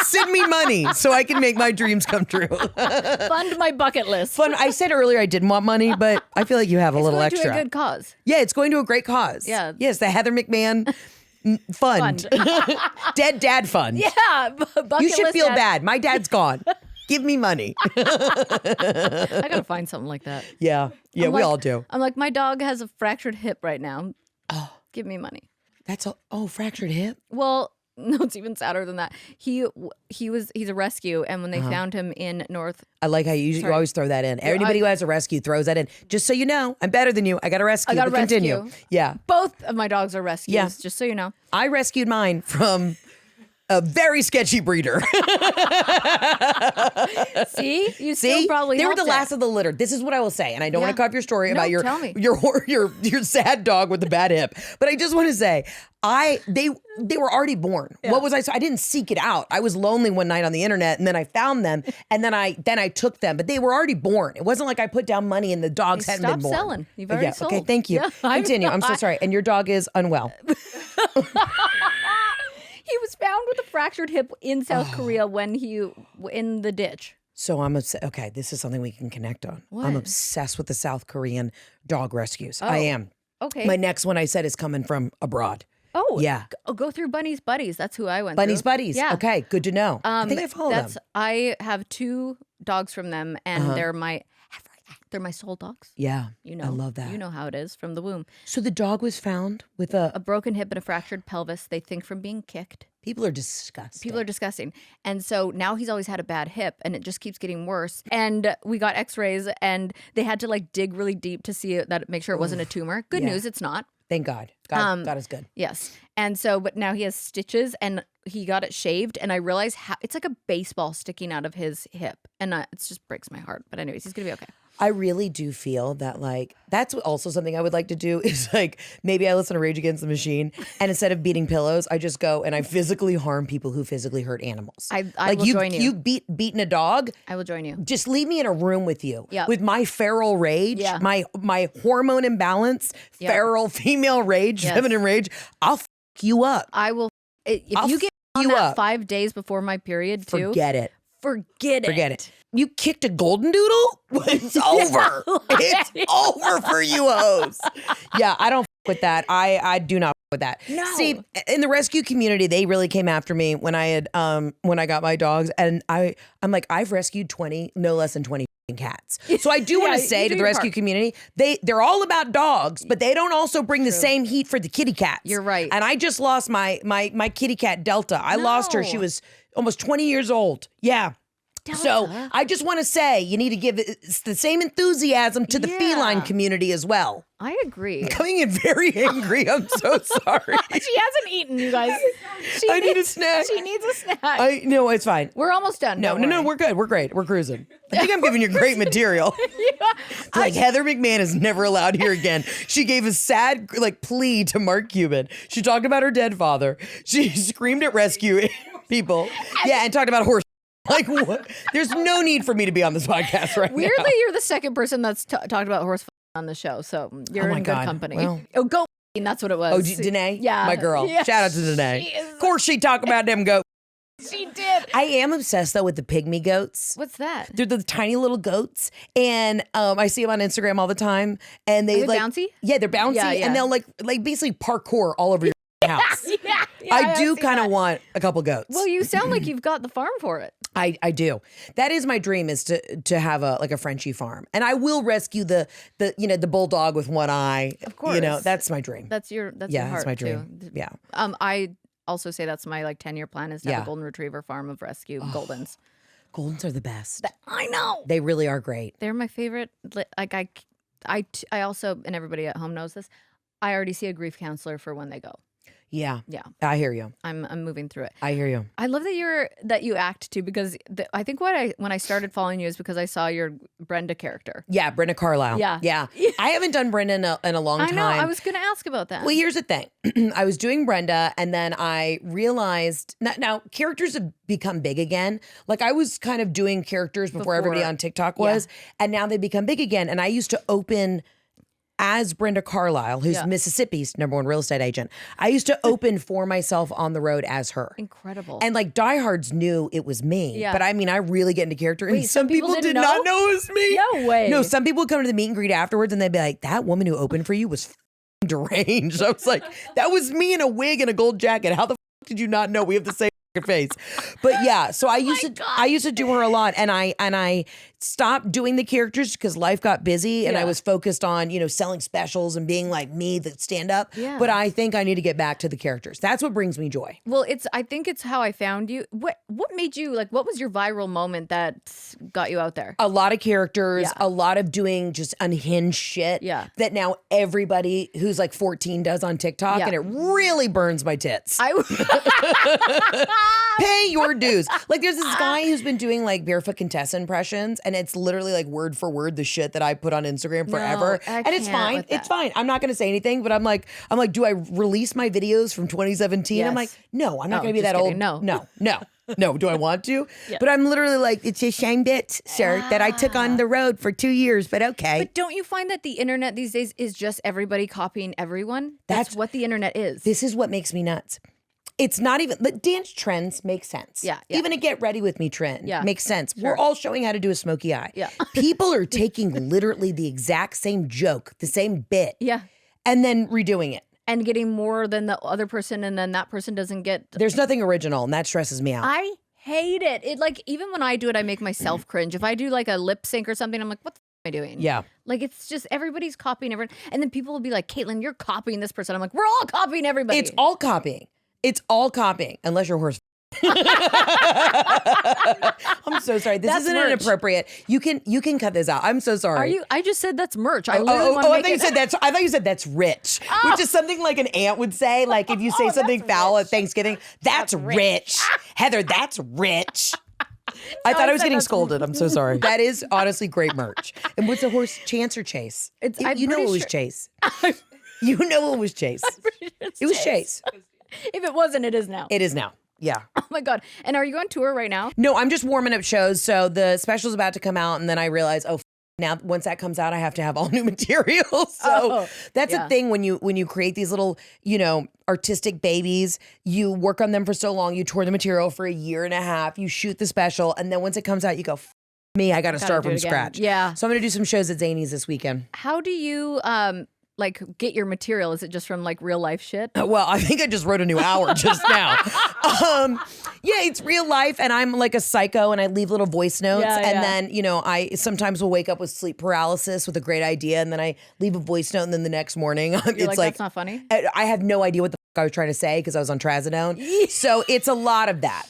send me money so I can make my dreams come true. Fund my bucket list. I said earlier I didn't want money, but I feel like you have a little It's going extra. to a good cause. Yeah, it's going to a great cause. Yeah. Yes, the Heather McMahan fund. Dead dad fund. Yeah. Bucket You should list feel ad- bad. My dad's gone. Give me money. I gotta find something like that. Yeah, I'm we like- all do. I'm like, my dog has a fractured hip right now. Oh, give me money. That's fractured hip. Well, no, it's even sadder than that. He's a rescue, and when they found him in North, I like how you always throw that in. Anybody who has a rescue throws that in. Just so you know, I'm better than you. I got a rescue. I got a but continue. rescue. Yeah. Both of my dogs are rescues. Yeah. Just so you know. I rescued mine from a very sketchy breeder. See, you See, still probably they were the helped last it. of the litter. This is what I will say, and I don't want to cut off your story No, about your tell me. your sad dog with the bad hip. But I just want to say, they were already born. What was I? So I didn't seek it out. I was lonely one night on the internet, and then I found them, and then I took them. But they were already born. It wasn't like I put down money and the dogs hadn't been Stop born. selling. You've already sold. Okay, thank you. Yeah, Continue. I'm so sorry. And your dog is unwell. He was found with a fractured hip in South Korea when in the ditch. So I'm obsessed. Okay, this is something we can connect on. What? I'm obsessed with the South Korean dog rescues. I am. Okay. My next one I said is coming from abroad. Oh Yeah. Go through Bunny's Buddies. That's who I went Bunny's through. Buddies. Yeah. Okay, good to know. I think I follow them. I have 2 dogs from them, and they're my soul dogs. Yeah, You know, I love that. You know how it is from the womb. So the dog was found with A broken hip and a fractured pelvis. They think from being kicked. People are disgusting. People are disgusting. And so now he's always had a bad hip, and it just keeps getting worse. And we got x-rays, and they had to like dig really deep to see make sure it wasn't a tumor. Good news, it's not. Thank God. God is good. Yes. And so, but now he has stitches, and he got it shaved, and I realized how it's like a baseball sticking out of his hip. And it just breaks my heart. But anyways, he's going to be okay. I really do feel that like that's also something I would like to do is like maybe I listen to Rage Against the Machine and instead of beating pillows, I just go and I physically harm people who physically hurt animals. I like will join you. You've beaten a dog. I will join you. Just leave me in a room with you. Yep. With my feral rage, Yeah. my hormone imbalance, Yep. feral female rage, Yes. feminine rage. I'll you up. I will. If I'll you get on you that up. 5 days before my period too, Forget it. Forget it. You kicked a golden doodle? It's over. It's over for you hoes. Yeah, I don't with that. I do not with that. No. See, in the rescue community, they really came after me when I had when I got my dogs, and I'm like, I've rescued no less than 20 cats. So I do want to you say do to the your rescue part. community, they're all about dogs, but they don't also bring the same heat for the kitty cats. You're right. And I just lost my kitty cat Delta. I lost her. No. She was almost 20 years old. Yeah. So Delta. I just want to say you need to give the same enthusiasm to the Yeah. feline community as well. I agree. Coming in very angry. I'm so sorry. She hasn't eaten, you guys. I need a snack. She needs a snack. No, it's fine. We're almost done. No, don't no, worry. we're good. We're great. We're cruising. I think I'm giving you great material. Like Heather McMahan is never allowed here again. She gave a sad plea to Mark Cuban. She talked about her dead father. She screamed at rescue people. Yeah, and talked about horse. Like what? There's no need for me to be on this podcast right now. Weirdly, you're the second person that's talked about horse on the show, so you're my in good God. company. Well. Oh, go. That's what it was. Oh, Danae? Yeah. My girl. Yeah. Shout out to Danae. She is- Of course she talk about them goats. She did. I am obsessed though with the pygmy goats. What's that? They're the tiny little goats, and I see them on Instagram all the time. And Are they like bouncy? Yeah, they're bouncy, Yeah, yeah. and they'll like basically parkour all over your house. Yeah. I do kind of want a couple goats. Well, you sound like you've got the farm for it. I do. That is my dream, is to have a Frenchie farm, and I will rescue the bulldog with one eye. Of course. That's my dream. That's your Yeah, heart that's my dream. too. Yeah. I also say that's my 10-year plan is to have Yeah. a golden retriever farm of rescue goldens. Goldens are the best. I know. They really are great. They're my favorite. Like I also, and everybody at home knows this, I already see a grief counselor for when they go. Yeah. Yeah. I hear you. I'm moving through it. I hear you. I love that you act too, because I think when I started following you is because I saw your Brenda character. Yeah, Brenda Carlisle. Yeah. Yeah. I haven't done Brenda in a long time. I know. I was going to ask about that. Well, here's the thing. I was doing Brenda, and then I realized now characters have become big again. Like I was kind of doing characters before everybody on TikTok was, and now they become big again. And I used to open as Brenda Carlisle, who's Mississippi's #1 real estate agent. I used to open for myself on the road as her. Incredible. And like diehards knew it was me. Yeah. But I mean, I really get into character. And Wait, some people did not know it was me. No way. No, some people would come to the meet and greet afterwards and they'd be like, that woman who opened for you was f***ing deranged. I was like, that was me in a wig and a gold jacket. How the f*** did you not know we have the same face? But yeah, so I used to do her a lot, and I stopped doing the characters because life got busy and I was focused on, selling specials and being like me, the stand up. Yeah. But I think I need to get back to the characters. That's what brings me joy. Well, I think it's how I found you. What made you, like, what was your viral moment that got you out there? A lot of characters, a lot of doing just unhinged shit that now everybody who's like 14 does on TikTok, and it really burns my tits. Pay your dues. Like there's this guy who's been doing like barefoot contessa impressions, and it's literally like word for word the shit that I put on Instagram forever. And it's fine. It's fine. I'm not gonna say anything, but I'm like, do I release my videos from 2017? Yes. I'm like, no, I'm not gonna be that old. No. Do I want to? But I'm literally like, it's a shame bit, sir, that I took on the road for 2 years, but okay. But don't you find that the internet these days is just everybody copying everyone? That's what the internet is. This is what makes me nuts. It's not even, the dance trends make sense. Yeah. Even a get ready with me trend makes sense. Sure. We're all showing how to do a smoky eye. Yeah. People are taking literally the exact same joke, the same bit. Yeah. And then redoing it. And getting more than the other person, and then that person doesn't get. There's nothing original, and that stresses me out. I hate it. It, like, even when I do it, I make myself cringe. If I do like a lip sync or something, I'm like, what the f am I doing? Yeah. Like, it's just everybody's copying everyone. And then people will be like, Kaitlyn, you're copying this person. I'm like, we're all copying everybody. It's all copying. It's all copying, unless you're horse. I'm so sorry. This isn't inappropriate. You can cut this out. I'm so sorry. Are you? I just said that's merch. I literally want to make it. I thought you said that's rich, which is something like an aunt would say. Like if you say something foul at Thanksgiving, that's rich. Heather, that's rich. I thought I was getting scolded. I'm so sorry. That is honestly great merch. And what's the horse? Chance or Chase? You know it was Chase. You know it was Chase. It was Chase. If it wasn't, it is now. It is now. Yeah. Oh my God. And are you on tour right now? No, I'm just warming up shows. So the special's about to come out, and then I realize, now once that comes out, I have to have all new material. So that's a thing when you create these little, artistic babies, you work on them for so long, you tour the material for a year and a half, you shoot the special, and then once it comes out, you go, me, I got to start from scratch. Yeah. So I'm going to do some shows at Zany's this weekend. How do you get your material? Is it just from like real life shit? Well, I think I just wrote a new hour just now. Yeah, it's real life, and I'm like a psycho, and I leave little voice notes, and then I sometimes will wake up with sleep paralysis with a great idea, and then I leave a voice note, and then the next morning it's like that's not funny. I have no idea what the fuck I was trying to say because I was on trazodone. So it's a lot of that.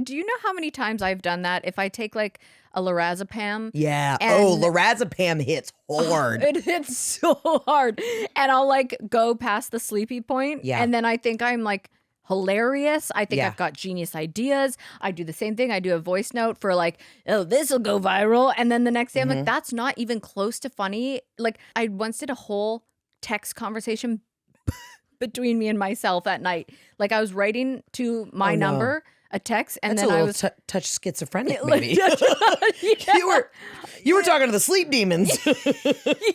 Do you know how many times I've done that? If I take like a lorazepam. Yeah. Lorazepam hits hard. It hits so hard. And I'll like go past the sleepy point. Yeah. And then I think I'm like hilarious. I think I've got genius ideas. I do the same thing. I do a voice note for like, this will go viral. And then the next day I'm like, that's not even close to funny. Like I once did a whole text conversation between me and myself at night. Like I was writing to my number a text, and that's then I was touch schizophrenic. Maybe you were talking to the sleep demons.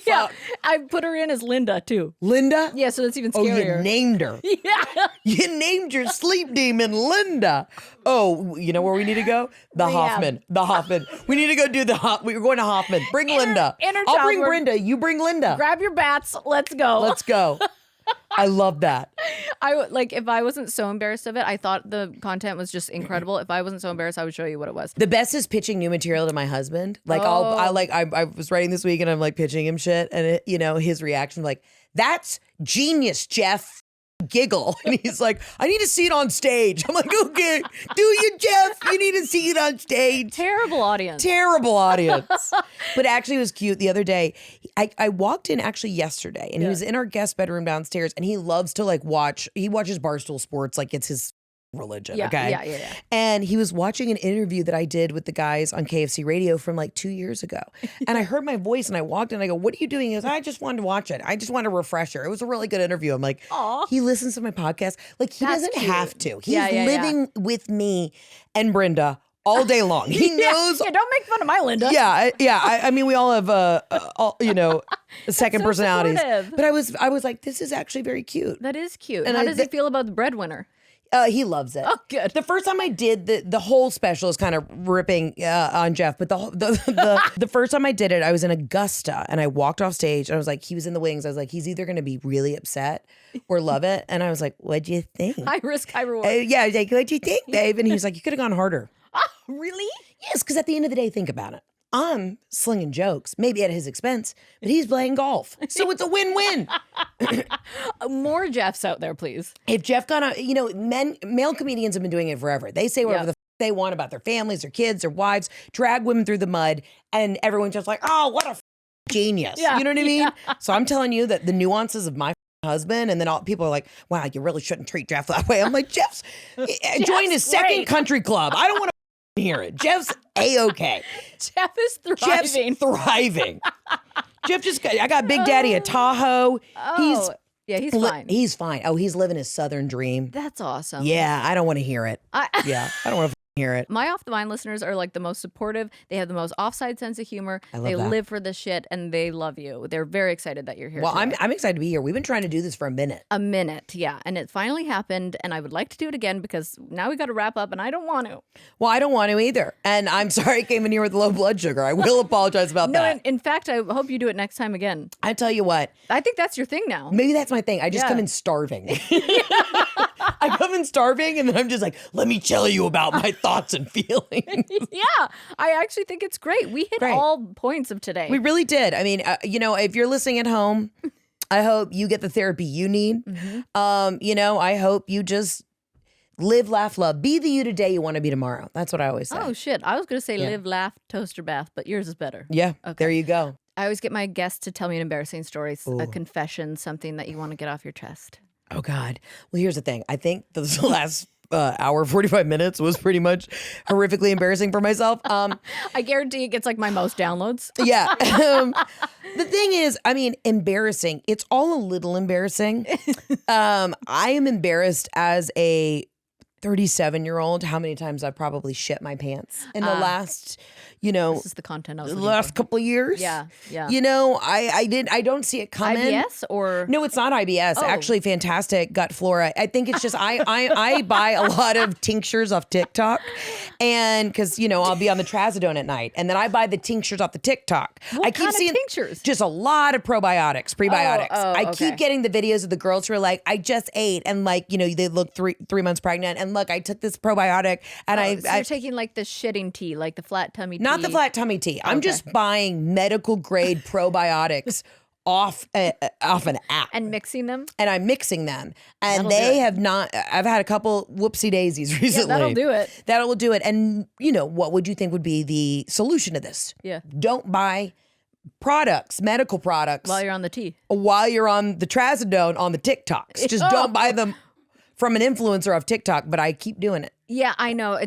Yeah, I put her in as Linda too. Linda? Yeah, so that's even scarier. scarier. Oh, you named her. Yeah, you named your sleep demon Linda. Oh, you know where we need to go? The Hoffman. We need to go do we're going to Hoffman. Bring Linda. I'll bring Brenda. You bring Linda. Grab your bats. Let's go. Let's go. I love that. If I wasn't so embarrassed of it, I thought the content was just incredible. If I wasn't so embarrassed, I would show you what it was. The best is pitching new material to my husband. Like I was writing this week and I'm like pitching him shit, and his reaction like, that's genius, Jeff. giggle. And he's like, I need to see it on stage. I'm like, okay, do you, Jeff? You need to see it on stage. Terrible audience. Terrible audience. But actually, it was cute. The other day, I walked in actually yesterday, and he was in our guest bedroom downstairs, and he loves to like watch, he watches Barstool Sports like it's his religion. Yeah, okay. yeah. And he was watching an interview that I did with the guys on KFC radio from like 2 years ago. And I heard my voice and I walked in and I go, what are you doing? He goes, I just wanted to watch it. I just wanted a refresher. It was a really good interview. I'm like, Aw. he listens to my podcast. Like he That's doesn't cute. have to. He's Yeah. living with me and Brenda all day long. He knows. Yeah, don't make fun of my Linda. I mean, we all have, second so personalities. supportive. But I was like, this is actually very cute. That is cute. And How does he feel about the Breadwinner? He loves it. Oh, good. The first time I did the whole special is kind of ripping on Jeff, but the first time I did it, I was in Augusta and I walked off stage and I was like, he was in the wings. I was like, he's either going to be really upset or love it. And I was like, what'd you think? High risk, high reward. Yeah, I was like, what'd you think, babe? And he was like, you could have gone harder. Really? Yes, because at the end of the day, think about it. I'm slinging jokes, maybe at his expense, but he's playing golf. So it's a win-win. More Jeffs out there, please. If Jeff got on, male comedians have been doing it forever. They say whatever Yeah. the they want about their families, their kids, their wives, drag women through the mud, and everyone's just like, oh, what a genius. Yeah, You know what I mean? So I'm telling you that the nuances of my husband, and then people are like, wow, you really shouldn't treat Jeff that way. I'm like, Jeff's joined his second great. country club. I don't want to hear it. Jeff's A-okay. Jeff is Jeff's thriving. thriving. Jeff I got Big Daddy at Tahoe. Oh, he's fine. He's fine. Oh, he's living his Southern dream. That's awesome. Yeah, I don't want to hear it. I don't want to hear it. My Off the Vine listeners are like the most supportive. They have the most offside sense of humor. They that. live for this shit and they love you. They're very excited that you're here. Well, today. I'm excited to be here. We've been trying to do this for a minute. A minute, yeah. And it finally happened. And I would like to do it again because now we got to wrap up and I don't want to. Well, I don't want to either. And I'm sorry I came in here with low blood sugar. I will apologize about that. In fact, I hope you do it next time again. I tell you what. I think that's your thing now. Maybe that's my thing. I just come in starving. I come in starving and then I'm just like, let me tell you about my thoughts and feelings. Yeah, I actually think it's great. We hit all points of today. We really did. I mean, if you're listening at home, I hope you get the therapy you need. Mm-hmm. I hope you just live, laugh, love. Be the you today you want to be tomorrow. That's what I always say. Oh, shit. I was going to say live, laugh, toaster bath, but yours is better. Yeah, there you go. I always get my guests to tell me an embarrassing story, a confession, something that you want to get off your chest. Oh, God. Well, here's the thing. I think the last hour, 45 minutes was pretty much horrifically embarrassing for myself. I guarantee it gets like my most downloads. Yeah. The thing is, I mean, embarrassing. It's all a little embarrassing. I am embarrassed as a 37-year-old how many times I've probably shit my pants in the last, This is the content I was looking last for. couple of years. Yeah. I don't see it coming. IBS or? No, it's not IBS. Oh. Actually, fantastic gut flora. I think it's just I buy a lot of tinctures off TikTok, and because I'll be on the trazodone at night, and then I buy the tinctures off the TikTok. What I keep kind of seeing tinctures? just a lot of probiotics, prebiotics. I okay. keep getting the videos of the girls who are like, I just ate, and they look three months pregnant, and look, I took this probiotic, and So you're taking like the shitting tea, like the flat tummy tea. not the flat tummy tea. I'm just buying medical grade probiotics off an app. And mixing them? And I'm mixing them. And That'll they do it. have not, I've had a couple whoopsie daisies recently. that'll do it. That'll do it. And what would you think would be the solution to this? Yeah. Don't buy products, medical products, While you're on the tea. while you're on the trazodone on the TikToks. Just don't buy them from an influencer of TikTok, but I keep doing it. Yeah, I know.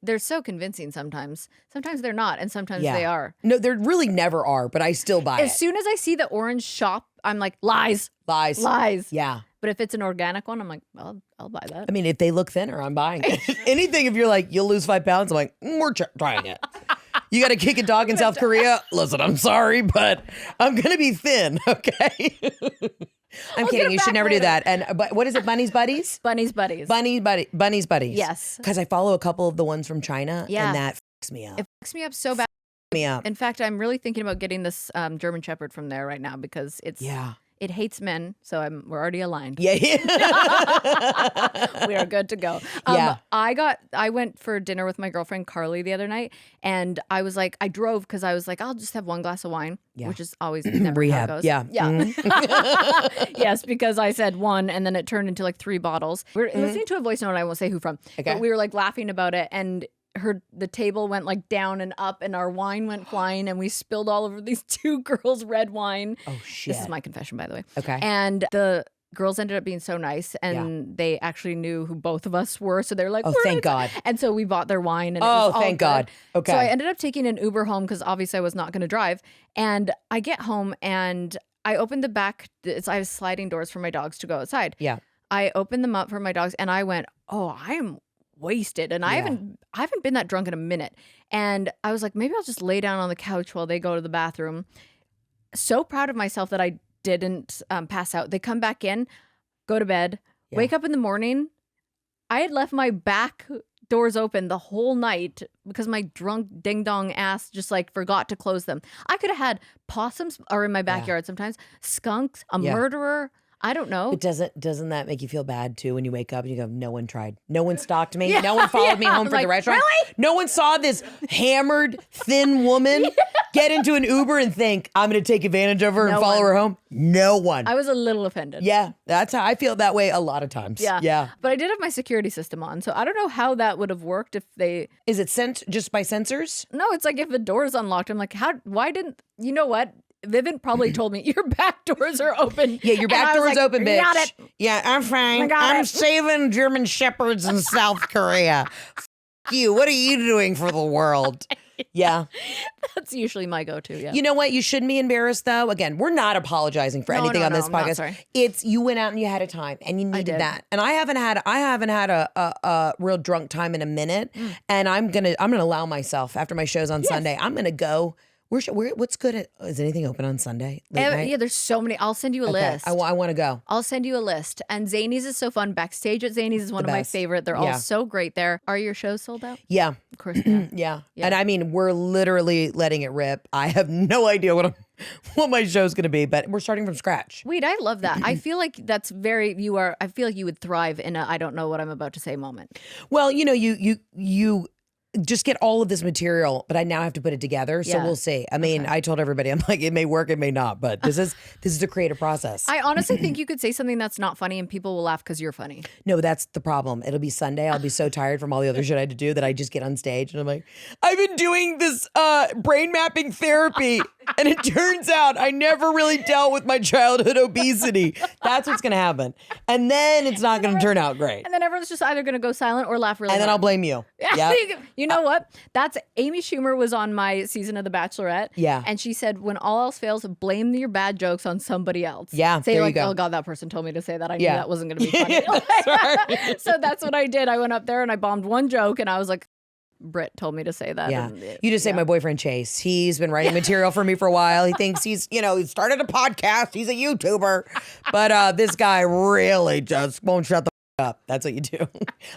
They're so convincing sometimes. Sometimes they're not, and sometimes they are. No, there really never are, but I still buy it. As soon as I see the orange shop, I'm like, lies. Lies. Yeah. But if it's an organic one, I'm like, well, I'll buy that. I mean, if they look thinner, I'm buying it. Anything, if you're like, you'll lose 5 pounds, I'm like, we're trying it. You got to kick a dog in South Korea? Listen, I'm sorry, but I'm going to be thin, okay? I'm kidding. You should never do that. But what is it? Bunny's Buddies? Bunny's Buddies. Bunny's Buddies. Yes. Because I follow a couple of the ones from China, Yeah. and that fucks me up. It fucks me up so bad. Me up. In fact, I'm really thinking about getting this German Shepherd from there right now because it It hates men, so we're already aligned. Yeah. We are good to go. Yeah. I went for dinner with my girlfriend Carly the other night, and I was like, I drove because I was like, I'll just have one glass of wine, which is always never Rehab. how it goes. Yeah. Yes, because I said one, and then it turned into like 3 bottles. We're listening to a voice note. I won't say who from, but we were like laughing about it, and the table went like down and up, and our wine went flying, and we spilled all over these 2 girls' red wine. Oh shit! This is my confession, by the way. Okay. And the girls ended up being so nice, and they actually knew who both of us were, so they're like, oh, thank God. And so we bought their wine, and it was all thank good. God. Okay. So I ended up taking an Uber home because obviously I was not going to drive, and I get home and I opened the back. I have sliding doors for my dogs to go outside. Yeah. I opened them up for my dogs, and I went, oh, I am wasted, and I haven't been that drunk in a minute. And I was like, maybe I'll just lay down on the couch while they go to the bathroom. So proud of myself that I didn't pass out. They come back in, go to bed, wake up in the morning. I had left my back doors open the whole night because my drunk ding dong ass just like forgot to close them. I could have had possums are in my backyard sometimes, skunks, a murderer. I don't know. But doesn't that make you feel bad too when you wake up and you go, no one tried. No one stalked me. No one followed me home from the restaurant. Really? No one saw this hammered, thin woman get into an Uber and think, I'm going to take advantage of her and follow her home. No one. I was a little offended. Yeah, that's how I feel that way a lot of times. Yeah. But I did have my security system on, so I don't know how that would have worked if they... Is it sent just by sensors? No, it's like if the door is unlocked, I'm like, why didn't... You know what? Vivint probably told me your back doors are open. Yeah, your back door's open, bitch. Got it. Yeah, I'm fine. I'm saving German Shepherds in South Korea. F you. What are you doing for the world? Yeah. That's usually my go-to, yeah. You know what? You shouldn't be embarrassed, though. Again, we're not apologizing for anything on this podcast. It's you went out and you had a time and you needed that. And I haven't had a real drunk time in a minute. And I'm gonna allow myself after my shows on Sunday. I'm gonna go. What's good? Is anything open on Sunday? Yeah, there's so many. I'll send you a list. I want to go. I'll send you a list. And Zanies is so fun. Backstage at Zanies is one of my favorite. They're all so great there. Are your shows sold out? Yeah. Of course they are. Yeah. And I mean, we're literally letting it rip. I have no idea what my show's going to be, but we're starting from scratch. Wait, I love that. I feel like that's I feel like you would thrive in a I don't know what I'm about to say moment. Well, you know, you just get all of this material, but I now have to put it together. So we'll see. I mean, I told everybody, I'm like, it may work, it may not, but this is a creative process. I honestly think you could say something that's not funny and people will laugh because you're funny. No, that's the problem. It'll be Sunday. I'll be so tired from all the other shit I had to do that I just get on stage and I'm like, I've been doing this brain mapping therapy. And it turns out I never really dealt with my childhood obesity. That's what's going to happen. And then it's not going to turn out great. And then everyone's just either going to go silent or laugh really And then hard. I'll blame you. Yeah. You know what? That's Amy Schumer was on my season of The Bachelorette. Yeah. And she said, when all else fails, blame your bad jokes on somebody else. Yeah, Say there like, you go. oh God, that person told me to say that. I knew that wasn't going to be funny. So that's what I did. I went up there and I bombed one joke and I was like, Britt told me to say that. Yeah. You just say my boyfriend Chase. He's been writing material for me for a while. He thinks he started a podcast. He's a YouTuber. But this guy really just won't shut the up. That's what you do.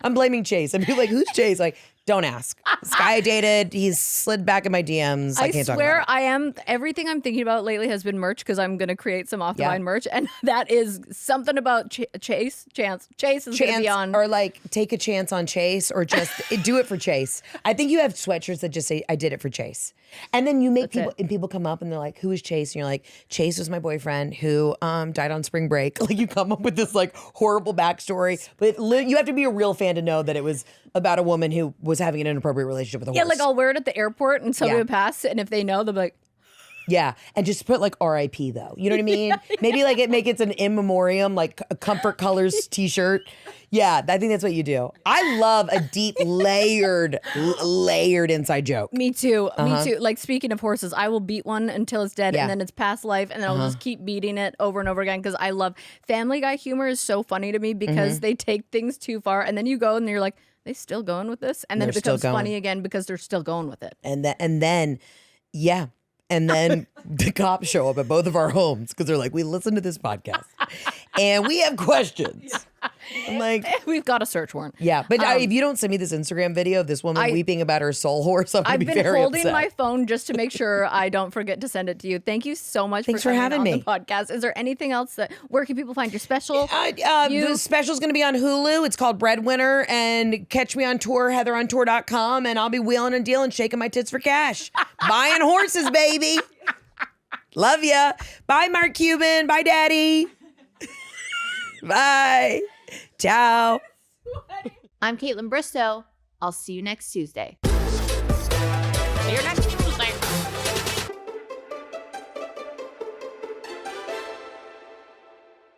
I'm blaming Chase. And people are like, who's Chase? Like, don't ask. This guy I dated, he's slid back in my DMs. I can't talk about it. Everything I'm thinking about lately has been merch because I'm going to create some off the line merch. And that is something about Chase. Chance is going to be on. Or like take a chance on Chase or just do it for Chase. I think you have sweatshirts that just say, I did it for Chase. And then you make people come up and they're like, who is Chase? And you're like, Chase was my boyfriend who died on spring break. Like you come up with this like horrible backstory. But you have to be a real fan to know that it was about a woman who was having an inappropriate relationship with a horse. Yeah, like I'll wear it at the airport and somebody would pass, and if they know, they'll be like, yeah, and just put like RIP though. You know what I mean? Maybe like make it an in memoriam, like a Comfort Colors t-shirt. Yeah, I think that's what you do. I love a deep layered inside joke. Me too. Me too. Like speaking of horses, I will beat one until it's dead and then it's past life and then I'll just keep beating it over and over again because I love Family Guy humor is so funny to me because they take things too far and then you go and you're like, they still going with this? And then it becomes funny again because they're still going with it. And then the cops show up at both of our homes because they're like, we listened to this podcast and we have questions. I'm like, We've got a search warrant. yeah. But if you don't send me this Instagram video of this woman weeping about her soul horse, I'm going to be very upset. I've been holding my phone just to make sure I don't forget to send it to you. Thank you so much Thanks for for coming having on me. the podcast. Is there anything else where can people find your special? The special's going to be on Hulu. It's called Breadwinner. And catch me on tour, heatherontour.com. And I'll be wheeling and dealing, shaking my tits for cash. Buying horses, baby. Love ya. Bye, Mark Cuban. Bye, Daddy. Bye. Ciao. I'm Kaitlyn Bristowe. I'll see you next Tuesday.